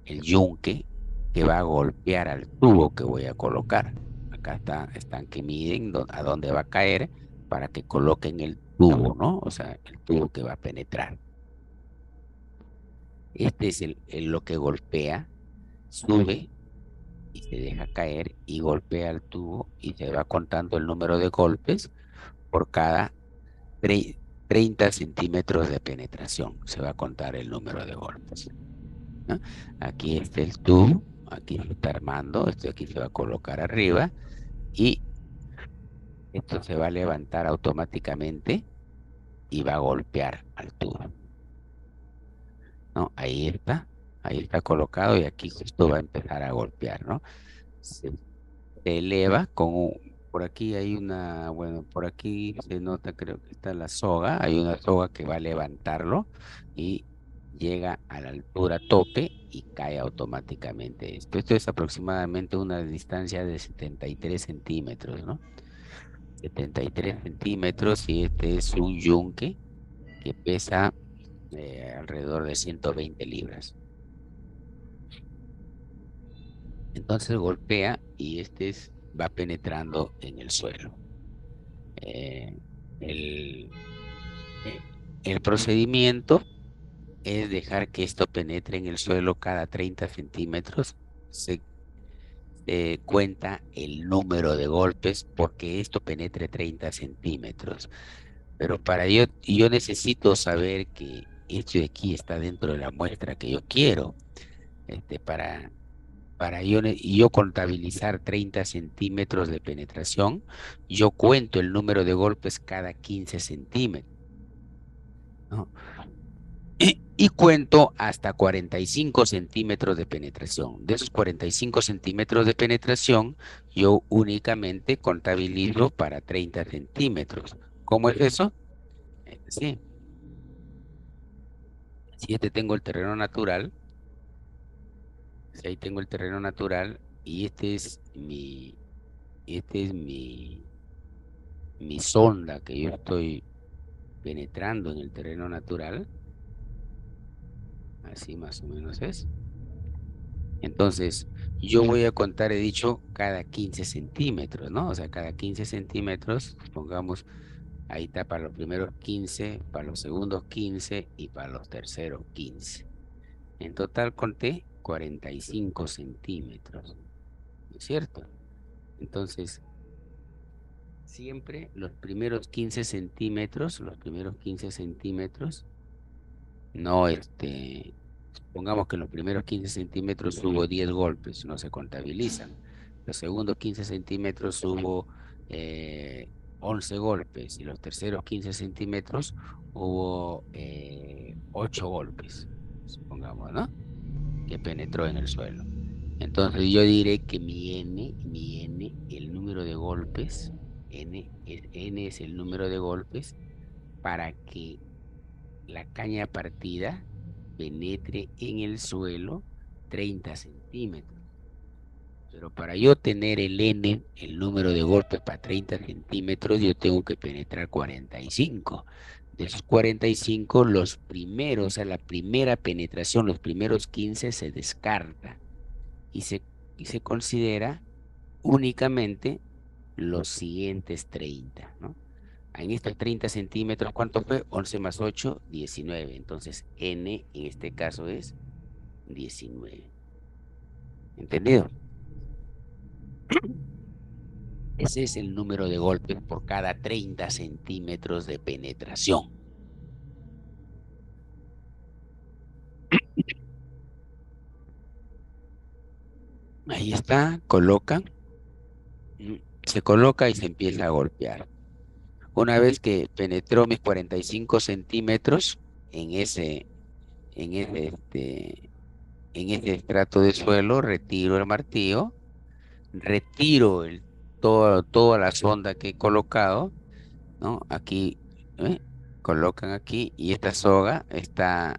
el yunque, que va a golpear al tubo que voy a colocar. Acá están que miden a dónde va a caer para que coloquen el tubo, ¿no? O sea, el tubo que va a penetrar. Este es lo que golpea, sube y se deja caer y golpea el tubo y se va contando el número de golpes por cada 30 centímetros de penetración. Se va a contar el número de golpes, ¿no? Aquí está el tubo, aquí se está armando, esto aquí se va a colocar arriba y esto se va a levantar automáticamente y va a golpear al tubo, ¿no? Ahí está colocado y aquí justo va a empezar a golpear, ¿no? Se eleva por aquí hay bueno, por aquí se nota, creo que está la soga, hay una soga que va a levantarlo y llega a la altura tope y cae automáticamente esto es aproximadamente una distancia de 73 centímetros, ¿no? 73 centímetros y este es un yunque que pesa alrededor de 120 libras. Entonces golpea y va penetrando en el suelo. Eh, el, eh, el procedimiento es dejar que esto penetre en el suelo cada 30 centímetros. Se cuenta el número de golpes porque esto penetre 30 centímetros. Pero yo necesito saber que esto de aquí está dentro de la muestra que yo quiero. Para yo contabilizar 30 centímetros de penetración, yo cuento el número de golpes cada 15 centímetros, ¿no? Y cuento hasta 45 centímetros de penetración. De esos 45 centímetros de penetración, yo únicamente contabilizo para 30 centímetros. ¿Cómo es eso? Sí, si tengo el terreno natural, si ahí tengo el terreno natural y este es mi sonda que yo estoy penetrando en el terreno natural, así más o menos es. Entonces, yo voy a contar, he dicho, cada 15 centímetros, ¿no? O sea, cada 15 centímetros, pongamos, ahí está para los primeros 15, para los segundos 15 y para los terceros 15. En total conté 45 centímetros, ¿no es cierto? Entonces, siempre los primeros 15 centímetros, no, pongamos que en los primeros 15 centímetros hubo 10 golpes, no se contabilizan. Los segundos 15 centímetros hubo 11 golpes y los terceros 15 centímetros hubo 8 golpes, supongamos, ¿no? Que penetró en el suelo. Entonces yo diré que mi N, el número de golpes, N es el número de golpes para que la caña partida penetre en el suelo 30 centímetros. Pero para yo tener el N, el número de golpes para 30 centímetros, yo tengo que penetrar 45. De esos 45, los primeros, o sea, la primera penetración, los primeros 15 se descarta y se considera únicamente los siguientes 30, ¿no? En estos 30 centímetros, ¿cuánto fue? 11 más 8, 19. Entonces, N en este caso es 19. ¿Entendido? Ese es el número de golpes por cada 30 centímetros de penetración. Ahí está, colocan, se coloca y se empieza a golpear. Una vez que penetró mis 45 centímetros en ese, en ese, en ese estrato de suelo, retiro el martillo, retiro toda la sonda que he colocado, ¿no? Aquí, ¿eh? Colocan aquí y esta soga está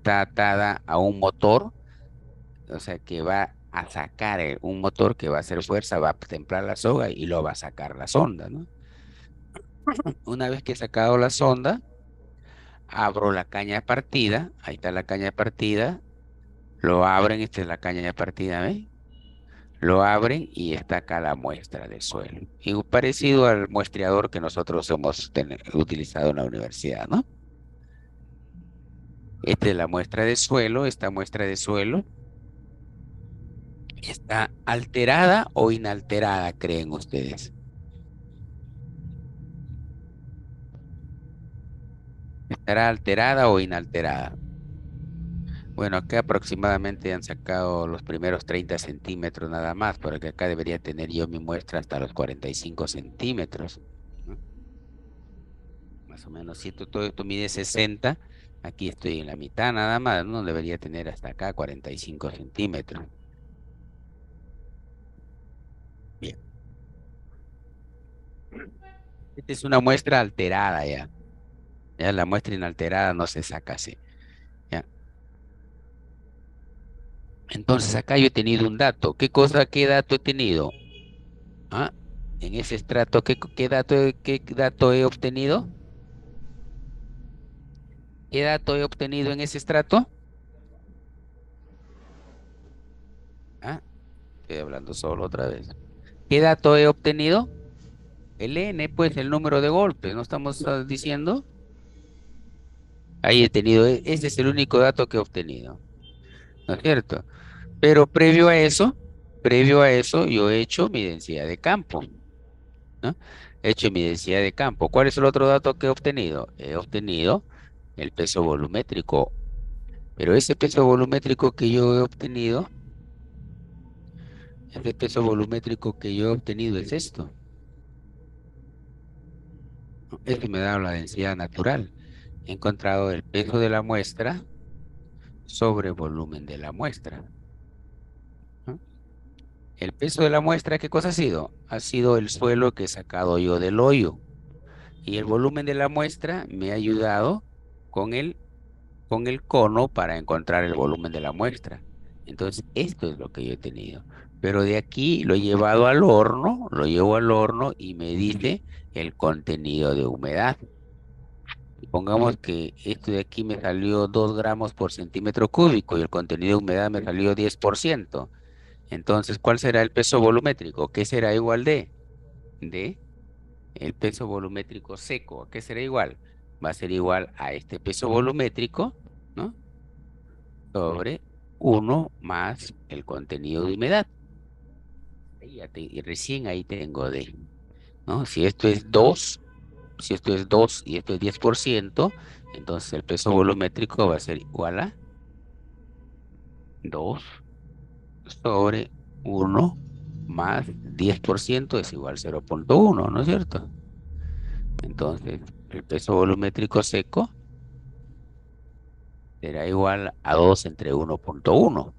atada a un motor, o sea que va a sacar un motor que va a hacer fuerza, va a templar la soga y lo va a sacar la sonda, ¿no? Una vez que he sacado la sonda, abro la caña de partida, ahí está la caña de partida, lo abren, esta es la caña de partida, ¿ves? Lo abren y está acá la muestra del suelo. Y parecido al muestreador que nosotros hemos utilizado en la universidad, ¿no? Esta es la muestra de suelo, esta muestra de suelo está alterada o inalterada, ¿creen ustedes? ¿Estará alterada o inalterada? Bueno, acá aproximadamente han sacado los primeros 30 centímetros nada más, porque acá debería tener yo mi muestra hasta los 45 centímetros, ¿no? Más o menos, si todo esto mide 60, aquí estoy en la mitad nada más, ¿no? Debería tener hasta acá 45 centímetros. Bien. Esta es una muestra alterada ya. Ya la muestra inalterada no se saca así. ¿Ya? Entonces acá yo he tenido un dato. ¿Qué dato he tenido? ¿Ah? En ese estrato, qué dato he obtenido? ¿Qué dato he obtenido en ese estrato? Ah, estoy hablando solo otra vez. ¿Qué dato he obtenido? El N, pues el número de golpes, ¿no estamos diciendo? Ahí he tenido, ese es el único dato que he obtenido, ¿no es cierto? Pero previo a eso, yo he hecho mi densidad de campo, ¿no? He hecho mi densidad de campo. ¿Cuál es el otro dato que he obtenido? He obtenido el peso volumétrico, pero ese peso volumétrico que yo he obtenido, ese peso volumétrico que yo he obtenido es esto. Esto me da la densidad natural. He encontrado el peso de la muestra sobre volumen de la muestra, ¿no? El peso de la muestra, ¿qué cosa ha sido? Ha sido el suelo que he sacado yo del hoyo. Y el volumen de la muestra me ha ayudado con el cono para encontrar el volumen de la muestra. Entonces, esto es lo que yo he tenido. Pero de aquí lo he llevado al horno, lo llevo al horno y me dice el contenido de humedad. Pongamos que esto de aquí me salió 2 gramos por centímetro cúbico y el contenido de humedad me salió 10%. Entonces, ¿cuál será el peso volumétrico? ¿Qué será igual de el peso volumétrico seco? ¿A qué será igual? Va a ser igual a este peso volumétrico, ¿no? Sobre 1 más el contenido de humedad. Y recién ahí tengo D, ¿no? Si esto es 2 y esto es 10%, entonces el peso volumétrico va a ser igual a 2 sobre 1 más 10% es igual a 0,1, ¿no es cierto? Entonces, el peso volumétrico seco será igual a 2 entre 1,1.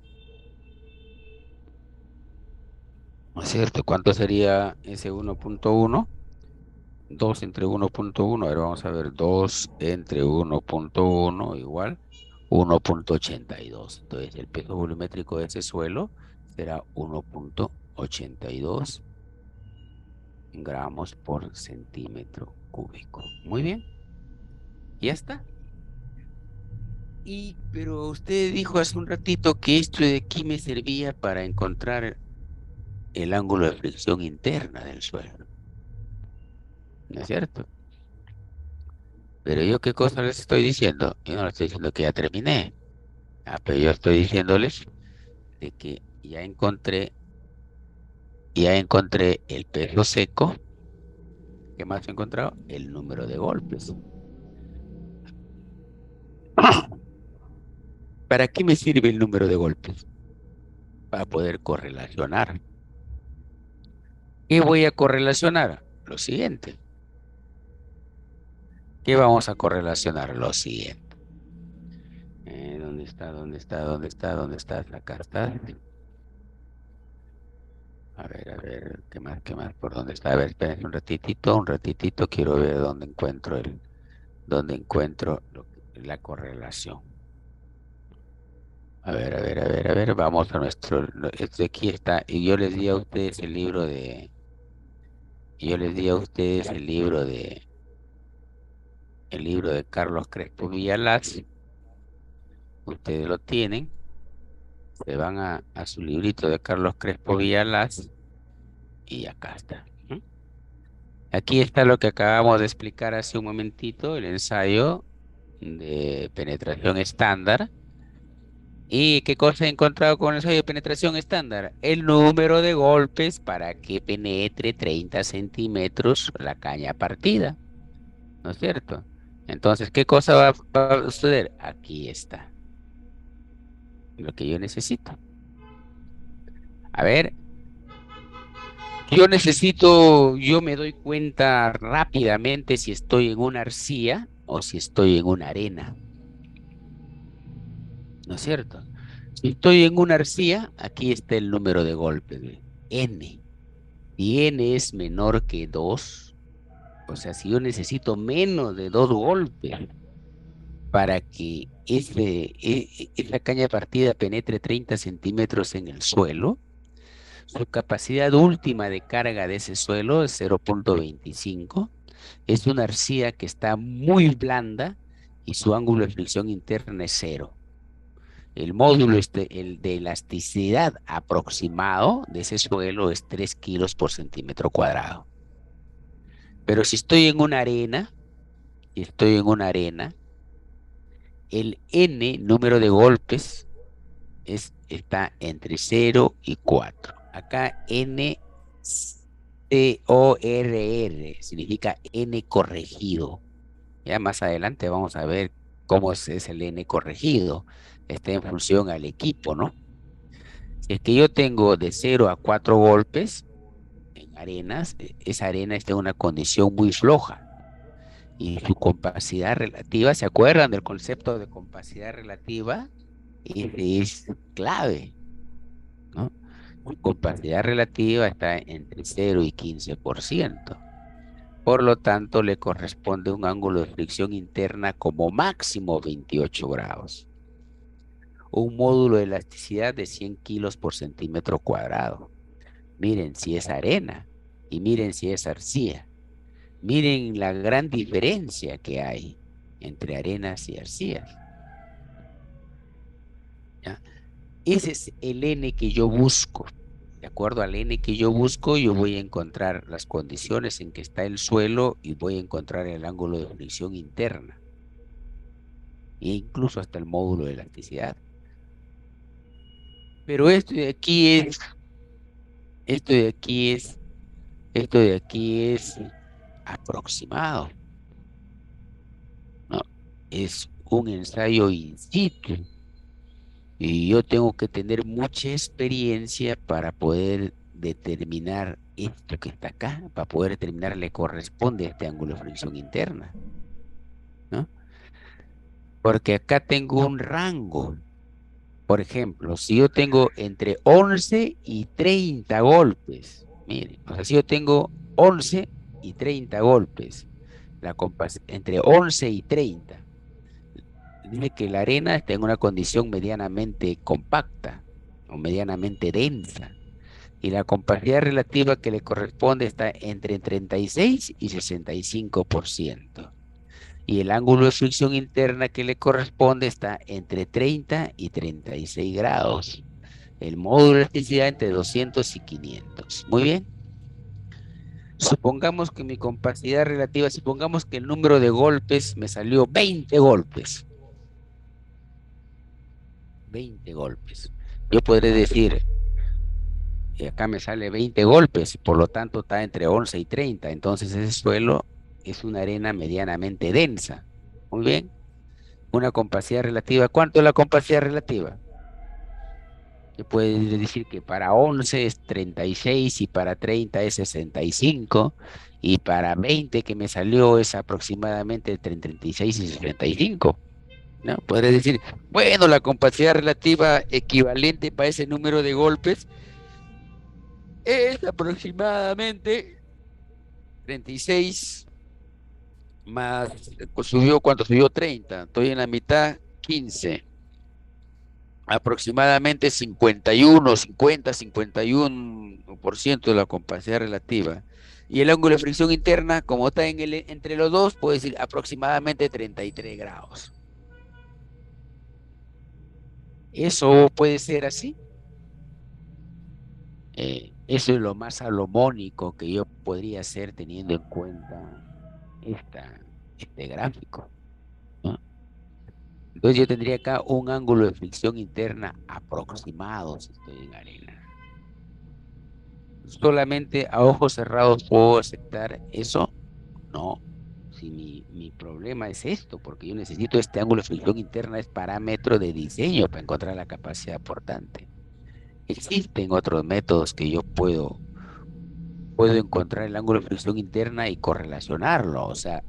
¿No es cierto? ¿Cuánto sería ese 1,1? 2 entre 1,1. A ver, vamos a ver. 2 entre 1,1 igual 1,82. Entonces, el peso volumétrico de ese suelo será 1,82 gramos por centímetro cúbico. Muy bien. Y ya está. Pero usted dijo hace un ratito que esto de aquí me servía para encontrar el ángulo de fricción interna del suelo. ¿No es cierto? Pero yo qué cosa les estoy diciendo. Yo no les estoy diciendo que ya terminé. Pero yo estoy diciéndoles de que ya encontré el peso seco. ¿Qué más he encontrado? El número de golpes. ¿Para qué me sirve el número de golpes? Para poder correlacionar. ¿Qué voy a correlacionar? Lo siguiente. ¿Qué vamos a correlacionar? Lo siguiente. ¿Dónde está? ¿Dónde está? ¿Dónde está? ¿Dónde está? Acá está. A ver, ¿qué más? ¿Qué más? ¿Por dónde está? A ver, espérenme un ratitito, quiero ver dónde encuentro la correlación. A ver, vamos a este aquí está, y yo les di a ustedes el libro de, el libro de Carlos Crespo Villalaz. Ustedes lo tienen, se van a su librito de Carlos Crespo Villalaz, y acá está. Aquí está lo que acabamos de explicar hace un momentito, el ensayo de penetración estándar. ¿Y qué cosa he encontrado con el ensayo de penetración estándar? El número de golpes para que penetre 30 centímetros la caña partida. ¿No es cierto? Entonces, ¿qué cosa va a suceder? Aquí está. Lo que yo necesito. A ver, yo me doy cuenta rápidamente si estoy en una arcilla o si estoy en una arena. ¿No es cierto? Si estoy en una arcilla, aquí está el número de golpes, ¿ve? N. Si N es menor que 2, o sea, si yo necesito menos de 2 golpes para que esa caña de partida penetre 30 centímetros en el suelo, su capacidad última de carga de ese suelo es 0,25. Es una arcilla que está muy blanda y su ángulo de fricción interna es 0. El módulo el de elasticidad aproximado de ese suelo es 3 kilos por centímetro cuadrado. Pero si estoy en una arena, el N, número de golpes, está entre 0 y 4. Acá N CORR significa N corregido. Ya más adelante vamos a ver cómo es el N corregido. Está en función al equipo, ¿no? Si es que yo tengo de 0 a 4 golpes en arenas, esa arena está en una condición muy floja. Y su compacidad relativa, ¿se acuerdan del concepto de compacidad relativa? Es clave, ¿no? Su compacidad relativa está entre 0 y 15%. Por lo tanto, le corresponde un ángulo de fricción interna como máximo 28 grados. Un módulo de elasticidad de 100 kilos por centímetro cuadrado. Miren si es arena y miren si es arcilla. Miren la gran diferencia que hay entre arenas y arcillas. ¿Ya? Ese es el N que yo busco. De acuerdo al N que yo busco, yo voy a encontrar las condiciones en que está el suelo y voy a encontrar el ángulo de fricción interna. E incluso hasta el módulo de elasticidad. Pero esto de aquí es aproximado, ¿no? Es un ensayo in situ. Y yo tengo que tener mucha experiencia para poder determinar esto que está acá, para poder determinar le corresponde a este ángulo de fricción interna, ¿no? Porque acá tengo un rango. Por ejemplo, si yo tengo entre 11 y 30 golpes, miren, o sea, si yo tengo 11 y 30 golpes, entre 11 y 30, dice que la arena está en una condición medianamente compacta o medianamente densa, y la compacidad relativa que le corresponde está entre 36 y 65%. Y el ángulo de fricción interna que le corresponde está entre 30 y 36 grados. El módulo de elasticidad entre 200 y 500. Muy bien. Supongamos que mi compacidad relativa, supongamos que el número de golpes me salió 20 golpes. 20 golpes. Yo podré decir, acá me sale 20 golpes, por lo tanto está entre 11 y 30. Entonces ese suelo es una arena medianamente densa. Muy bien. Una compacidad relativa. ¿Cuánto es la compacidad relativa? Se puede decir que para 11 es 36 y para 30 es 65 y para 20 que me salió es aproximadamente entre 36 y 65, ¿no? Podría decir, bueno, la compacidad relativa equivalente para ese número de golpes es aproximadamente 36 más, subió, ¿cuánto? Subió 30, estoy en la mitad, 15. Aproximadamente 51, 50, 51% de la compacidad relativa. Y el ángulo de fricción interna, como está entre los dos, puede decir aproximadamente 33 grados. Eso puede ser así. Eso es lo más salomónico que yo podría hacer teniendo en cuenta este gráfico, ¿no? Entonces yo tendría acá un ángulo de fricción interna aproximado si estoy en arena. ¿Solamente a ojos cerrados puedo aceptar eso? No. Si mi problema es esto, porque yo necesito este ángulo de fricción interna, es parámetro de diseño para encontrar la capacidad portante. Existen otros métodos que yo puedo encontrar el ángulo de fricción interna y correlacionarlo. O sea,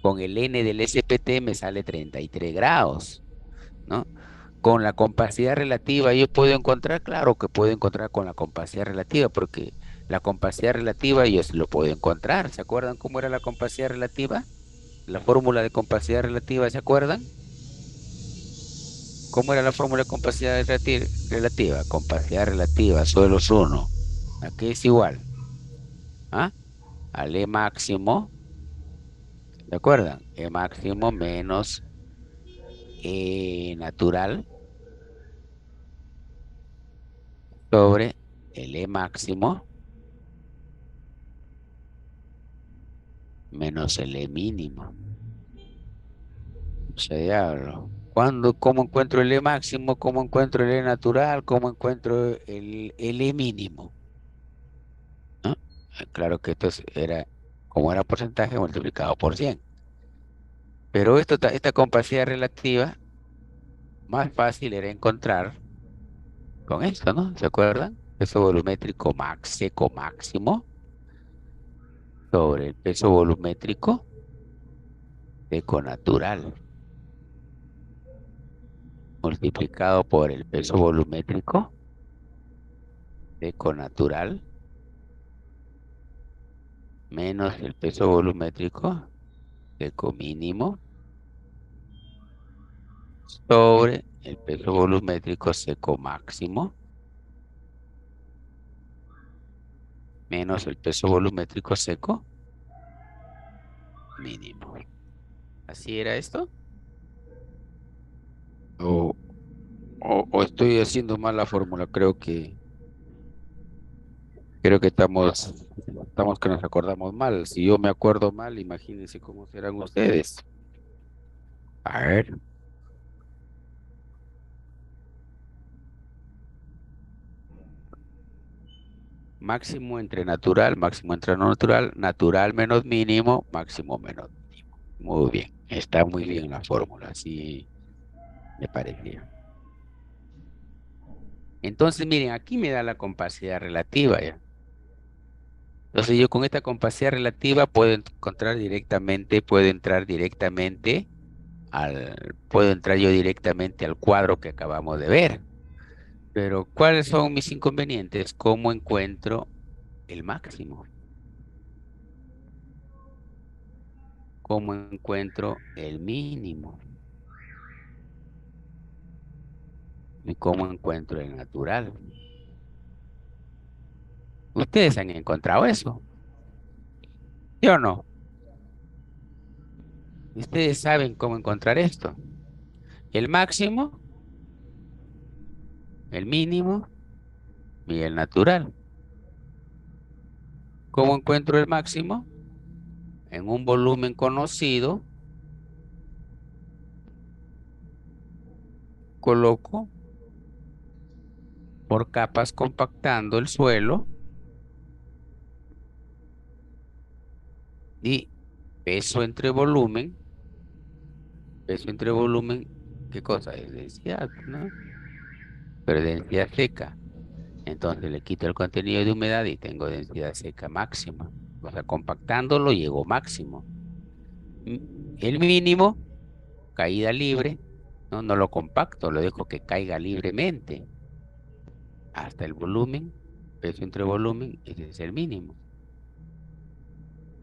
con el N del SPT me sale 33 grados, ¿no? Con la compacidad relativa yo puedo encontrar, claro que puedo encontrar con la compacidad relativa, porque la compacidad relativa yo sí lo puedo encontrar. ¿Se acuerdan cómo era la compacidad relativa? La fórmula de compacidad relativa, ¿se acuerdan? ¿Cómo era la fórmula de compacidad relativa? Compacidad relativa, suelos 1. ¿A qué es igual? ¿Ah? Al E máximo, ¿se acuerdan? E máximo menos E natural sobre el E máximo menos el E mínimo. O sea, diablo. ¿Cómo encuentro el E máximo? ¿Cómo encuentro el E natural? ¿Cómo encuentro el E mínimo? ¿No? Claro que era, como era porcentaje multiplicado por 100. Pero esta compacidad relativa, más fácil era encontrar con esto, ¿no? ¿Se acuerdan? Peso volumétrico seco máximo sobre el peso volumétrico seco natural, multiplicado por el peso volumétrico seco natural menos el peso volumétrico seco mínimo sobre el peso volumétrico seco máximo menos el peso volumétrico seco mínimo. ¿Así era esto? ¿O, o estoy haciendo mal la fórmula? Creo que estamos que nos acordamos mal. Si yo me acuerdo mal, imagínense cómo serán ustedes. A ver. Máximo entre natural, máximo entre no natural, natural menos mínimo, máximo menos mínimo. Muy bien, está muy bien la fórmula, así me parecía. Entonces, miren, aquí me da la compacidad relativa, ¿ya? Entonces yo con esta compacidad relativa puedo entrar yo directamente al cuadro que acabamos de ver. Pero, ¿cuáles son mis inconvenientes? ¿Cómo encuentro el máximo? ¿Cómo encuentro el mínimo? ¿Y cómo encuentro el natural? ¿Ustedes han encontrado eso? ¿Sí o no? Ustedes saben cómo encontrar esto. El máximo, el mínimo y el natural. ¿Cómo encuentro el máximo? En un volumen conocido, coloco por capas compactando el suelo y peso entre volumen, ¿qué cosa es? Densidad, ¿no? Pero densidad seca. Entonces le quito el contenido de humedad y tengo densidad seca máxima. O sea, compactándolo llego máximo. Mm, El mínimo, caída libre, no, no lo compacto, lo dejo que caiga libremente hasta el volumen, peso entre volumen, ese es el mínimo.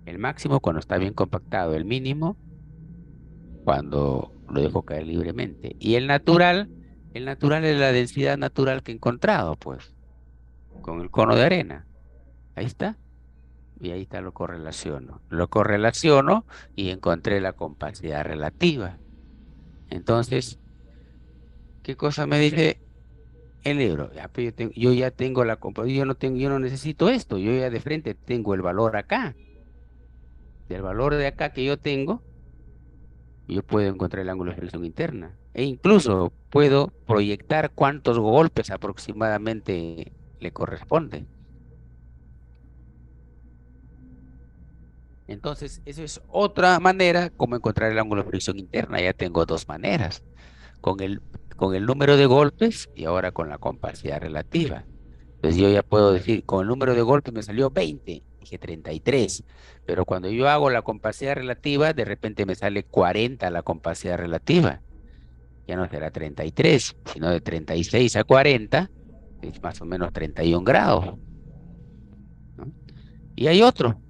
El máximo cuando está bien compactado, el mínimo cuando lo dejo caer libremente. Y el natural es la densidad natural que he encontrado, pues, con el cono de arena. Ahí está. Y ahí está lo correlaciono. Lo correlaciono y encontré la compacidad relativa. Entonces, ¿qué cosa me dice el libro? Ya, pues, yo ya tengo la compacidad, yo no necesito esto, yo ya de frente tengo el valor acá. Del valor de acá que yo tengo, yo puedo encontrar el ángulo de flexión interna. E incluso puedo proyectar cuántos golpes aproximadamente le corresponden. Entonces, eso es otra manera como encontrar el ángulo de fricción interna. Ya tengo dos maneras, con con el número de golpes y ahora con la compacidad relativa. Entonces yo ya puedo decir, con el número de golpes me salió 20, dije 33, pero cuando yo hago la compacidad relativa, de repente me sale 40 la compacidad relativa. Ya no será 33, sino de 36 a 40, es más o menos 31 grados, ¿no? Y hay otro,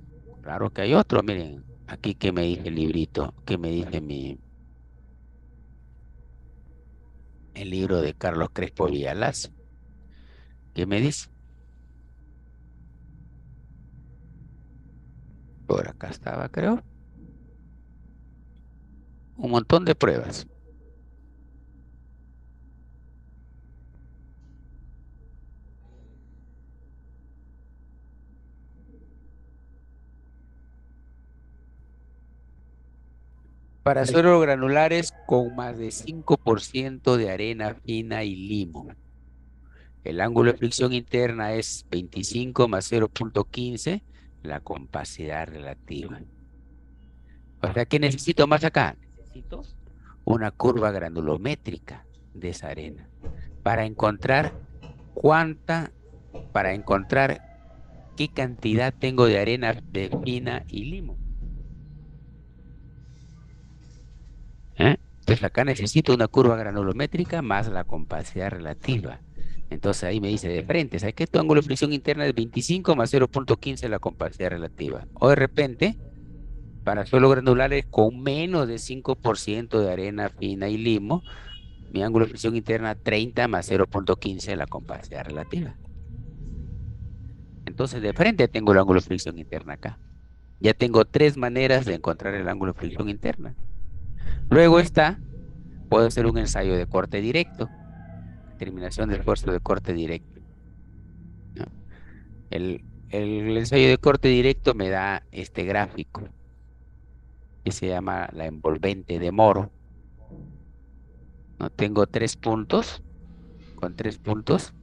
claro que hay otro, miren, aquí que me dice el librito, que me dice el libro de Carlos Crespo Villalas, que me dice, por acá estaba, creo, un montón de pruebas. Para suelos granulares con más de 5% de arena fina y limo. El ángulo de fricción interna es 25 más 0,15, la compacidad relativa. O sea, ¿qué necesito más acá? Necesito una curva granulométrica de esa arena para encontrar cuánta, para encontrar qué cantidad tengo de arena de fina y limo. Entonces acá necesito una curva granulométrica más la compacidad relativa. Entonces ahí me dice de frente, ¿sabes qué? Tu ángulo de fricción interna es 25 más 0,15 la compacidad relativa. O de repente, para suelos granulares con menos de 5% de arena fina y limo, mi ángulo de fricción interna 30 más 0,15 la compacidad relativa. Entonces de frente tengo el ángulo de fricción interna acá. Ya tengo tres maneras de encontrar el ángulo de fricción interna. Luego está, puedo hacer un ensayo de corte directo, determinación del esfuerzo de corte directo, ¿no? El ensayo de corte directo me da este gráfico que se llama la envolvente de Moro, ¿no? Tengo tres puntos, con tres puntos,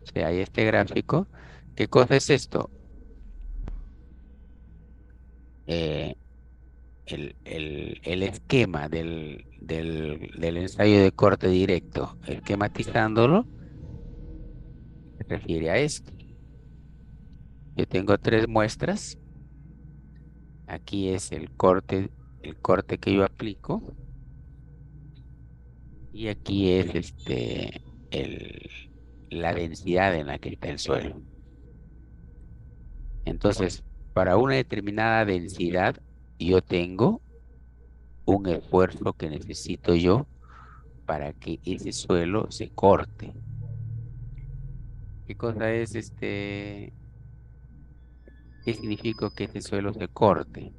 o sea, hay este gráfico. ¿Qué cosa es esto? Eh, el esquema del ensayo de corte directo, esquematizándolo, se refiere a esto. Yo tengo tres muestras. Aquí es el corte que yo aplico. Y aquí es el, la densidad en la que está el suelo. Entonces, para una determinada densidad, yo tengo un esfuerzo que necesito yo para que ese suelo se corte. ¿Qué cosa es ¿Qué significa que ese suelo se corte?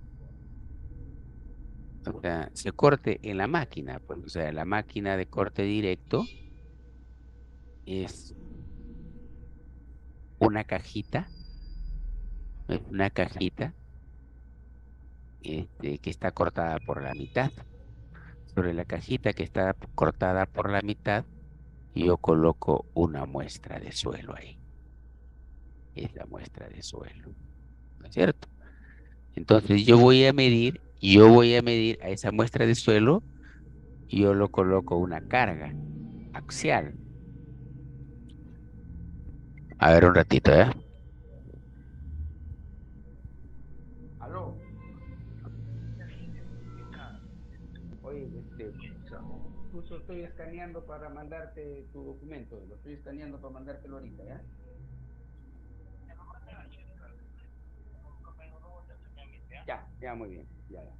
o sea, se corte en la máquina, pues, o sea, la máquina de corte directo es una cajita, es una cajita que está cortada por la mitad. Sobre la cajita que está cortada por la mitad, yo coloco una muestra de suelo ahí. Es la muestra de suelo, ¿no es cierto? Entonces yo voy a medir a esa muestra de suelo, y yo lo coloco una carga axial. A ver un ratito, ¿eh? Aló. Oye, justo estoy escaneando para mandarte tu documento. Lo estoy escaneando para mandártelo ahorita, ¿ya? Ya, ya, muy bien. Ya, ya.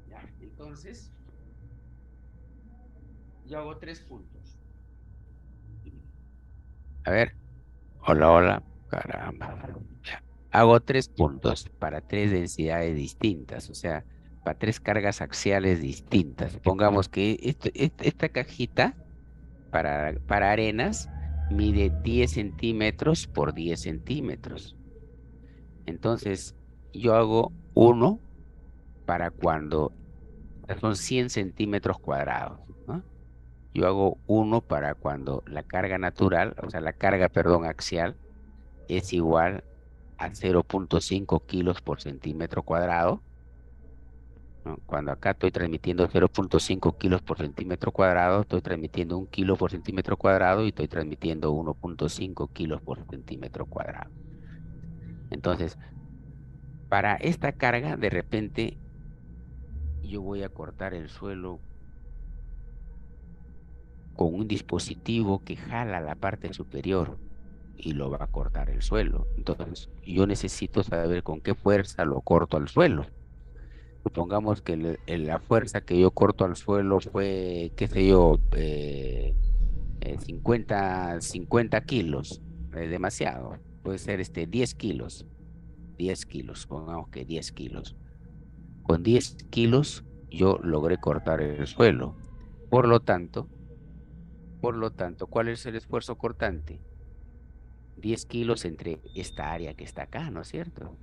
Ya, entonces, yo hago 3 puntos. A ver, hola, hola, caramba. Ya. Hago 3 puntos para 3 densidades distintas, o sea, para 3 cargas axiales distintas. Pongamos que esta cajita para arenas mide 10 centímetros por 10 centímetros. Entonces, yo hago uno para cuando son 100 centímetros cuadrados, ¿no? Yo hago uno para cuando la carga natural, o sea, la carga, perdón, axial, es igual a 0,5 kilos por centímetro cuadrado, ¿no? Cuando acá estoy transmitiendo 0,5 kilos por centímetro cuadrado, estoy transmitiendo 1 kilo por centímetro cuadrado y estoy transmitiendo 1,5 kilos por centímetro cuadrado. Entonces, para esta carga, de repente, yo voy a cortar el suelo con un dispositivo que jala la parte superior y lo va a cortar el suelo. Entonces, yo necesito saber con qué fuerza lo corto al suelo. Supongamos que la fuerza que yo corto al suelo fue, qué sé yo, 50 kilos. Es demasiado. Puede ser 10 kilos. 10 kilos, pongamos que 10 kilos. Con 10 kilos yo logré cortar el suelo. Por lo tanto, ¿cuál es el esfuerzo cortante? 10 kilos entre esta área que está acá, ¿no es cierto?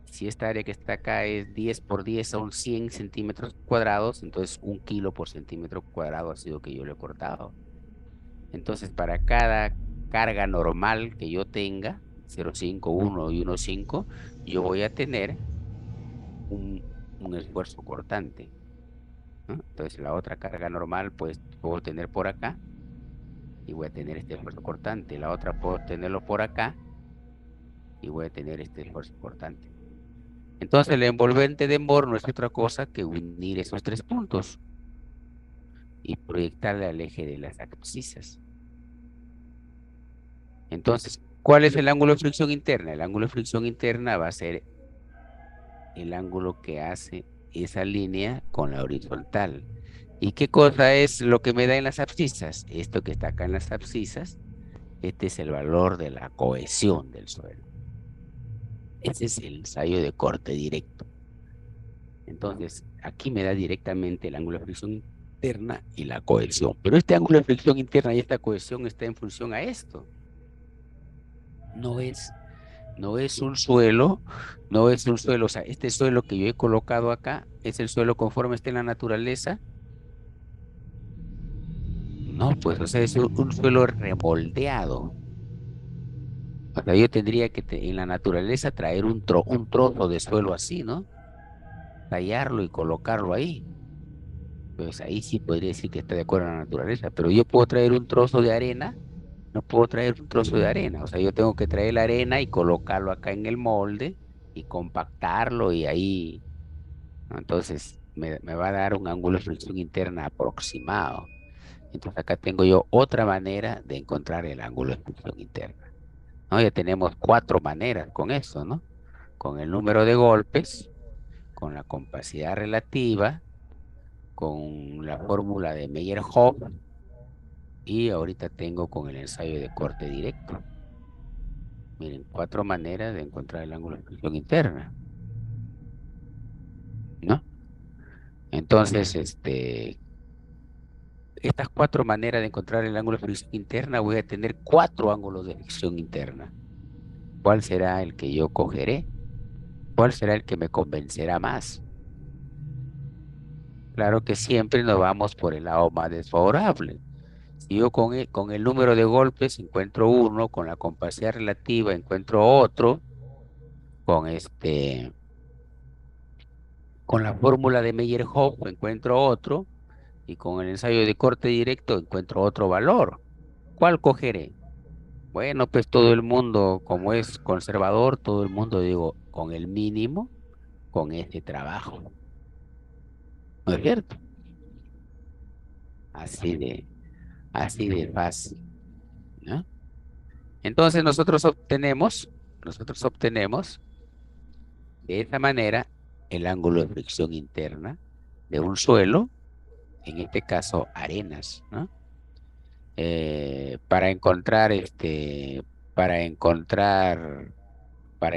Si esta área que está acá es 10 por 10, son 100 centímetros cuadrados, entonces 1 kilo por centímetro cuadrado ha sido que yo le he cortado. Entonces, para cada carga normal que yo tenga, 0,5, 1 y 1,5, yo voy a tener un, un esfuerzo cortante, ¿no? Entonces, la otra carga normal, pues, puedo tener por acá y voy a tener este esfuerzo cortante. La otra puedo tenerlo por acá y voy a tener este esfuerzo cortante. Entonces, el envolvente de Moore no es otra cosa que unir esos 3 puntos y proyectarle al eje de las abscisas. Entonces, ¿cuál es el ángulo de fricción interna? El ángulo de fricción interna va a ser el ángulo que hace esa línea con la horizontal. ¿Y qué cosa es lo que me da en las abscisas? Esto que está acá en las abscisas, este es el valor de la cohesión del suelo. Ese es el ensayo de corte directo. Entonces, aquí me da directamente el ángulo de fricción interna y la cohesión. Pero este ángulo de fricción interna y esta cohesión está en función a esto. No es un suelo, o sea, este suelo que yo he colocado acá, ¿es el suelo conforme está en la naturaleza? No, pues, o sea, es un suelo remoldeado. O sea, yo tendría que en la naturaleza traer un trozo de suelo así, ¿no? Tallarlo y colocarlo ahí. Pues ahí sí podría decir que está de acuerdo a la naturaleza, pero yo puedo traer un trozo de arena No puedo traer un trozo de arena. O sea, yo tengo que traer la arena y colocarlo acá en el molde y compactarlo y ahí, ¿no? Entonces me va a dar un ángulo de fricción interna aproximado. Entonces acá tengo yo otra manera de encontrar el ángulo de fricción interna, ¿no? Ya tenemos cuatro maneras con eso, ¿no? Con el número de golpes, con la compacidad relativa, con la fórmula de Meyerhoff y ahorita tengo con el ensayo de corte directo. Miren, cuatro maneras de encontrar el ángulo de fricción interna, ¿no? Entonces, estas cuatro maneras de encontrar el ángulo de fricción interna, voy a tener cuatro ángulos de fricción interna. ¿Cuál será el que yo cogeré? ¿Cuál será el que me convencerá más? Claro que siempre nos vamos por el lado más desfavorable. Si yo con el número de golpes encuentro uno, con la compacidad relativa encuentro otro, con con la fórmula de Meyerhoff encuentro otro, y con el ensayo de corte directo encuentro otro valor. ¿Cuál cogeré? Bueno, pues todo el mundo, como es conservador, todo el mundo digo, con el mínimo, con este trabajo. ¿No es cierto? Así de, así de fácil, ¿no? Entonces nosotros obtenemos de esta manera el ángulo de fricción interna de un suelo, en este caso arenas, ¿no? Para encontrar para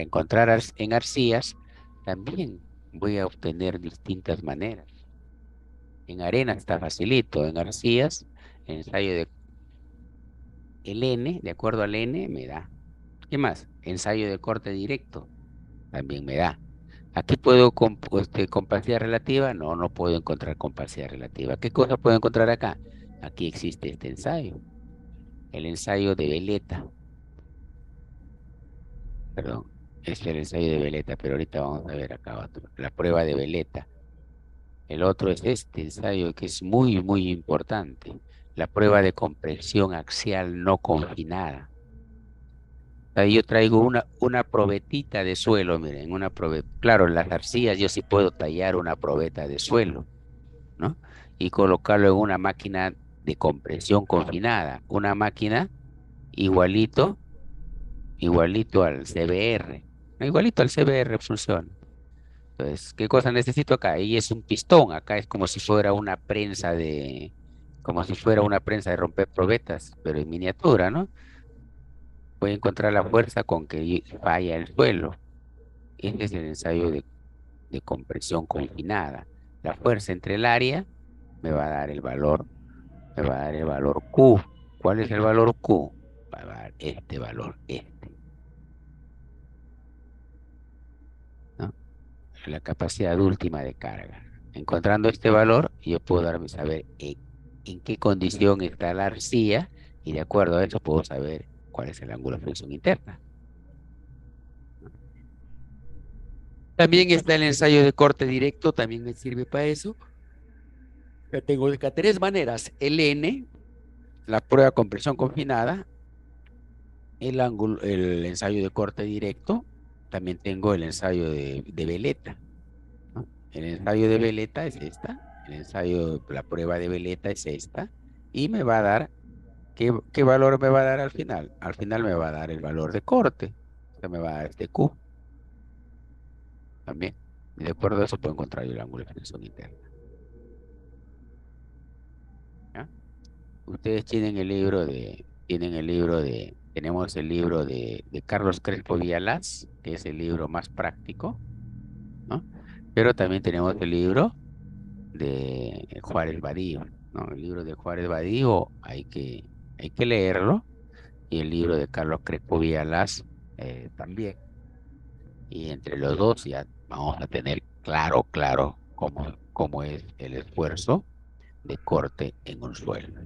encontrar, en arcillas, también voy a obtener distintas maneras. En arenas está facilito, en arcillas, el ensayo de el N, de acuerdo al N, me da. ¿Qué más? Ensayo de corte directo, también me da. Aquí puedo compacidad relativa, no, no puedo encontrar compacidad relativa. ¿Qué cosa puedo encontrar acá? Aquí existe este ensayo, el ensayo de veleta, perdón, este es el ensayo de veleta, pero ahorita vamos a ver acá otro, la prueba de veleta. El otro es este ensayo que es muy, muy importante, la prueba de compresión axial no confinada. Ahí yo traigo una probetita de suelo, miren, una probeta. Claro, en las arcillas yo sí puedo tallar una probeta de suelo, ¿no? Y colocarlo en una máquina de compresión confinada, una máquina igualito, igualito al CBR, ¿no? Igualito al CBR funciona. Entonces, ¿qué cosa necesito acá? Ahí es un pistón, acá es como si fuera una prensa como si fuera una prensa de romper probetas, pero en miniatura, ¿no? Voy a encontrar la fuerza con que falla el suelo. Este es el ensayo de compresión confinada. La fuerza entre el área me va a dar el valor, me va a dar el valor Q. ¿Cuál es el valor Q? Va a dar este valor, ¿no? La capacidad última de carga. Encontrando este valor, yo puedo darme saber en qué condición está la arcilla y de acuerdo a eso puedo saber cuál es el ángulo de fricción interna. También está el ensayo de corte directo, también me sirve para eso. Ya tengo acá tres maneras, el N, la prueba con presión confinada, el ensayo de corte directo, también tengo el ensayo de veleta, ¿no? El ensayo de veleta es esta, la prueba de veleta es esta, y me va a dar, ¿qué valor me va a dar al final? Al final me va a dar el valor de corte, o sea, me va a dar este Q también. Y de acuerdo a eso puedo encontrar yo el ángulo de fricción interna, ¿ya? Ustedes tenemos el libro de Carlos Crespo Villalaz, que es el libro más práctico, ¿no? Pero también tenemos el libro de Juárez Badío, ¿no? El libro de Juárez Badío hay que leerlo, y el libro de Carlos Crespo Villalaz también. Y entre los dos ya vamos a tener claro cómo es el esfuerzo de corte en un suelo.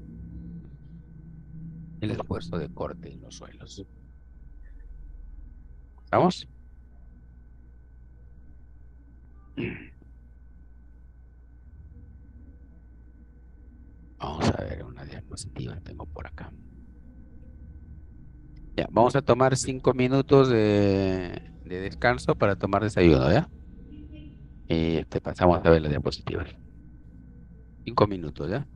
El esfuerzo de corte en los suelos. ¿Vamos? Vamos a ver una diapositiva tengo por acá. vamos a tomar 5 minutos de descanso para tomar desayuno, ¿ya? Y pasamos a ver las diapositivas. 5 minutos, ¿ya?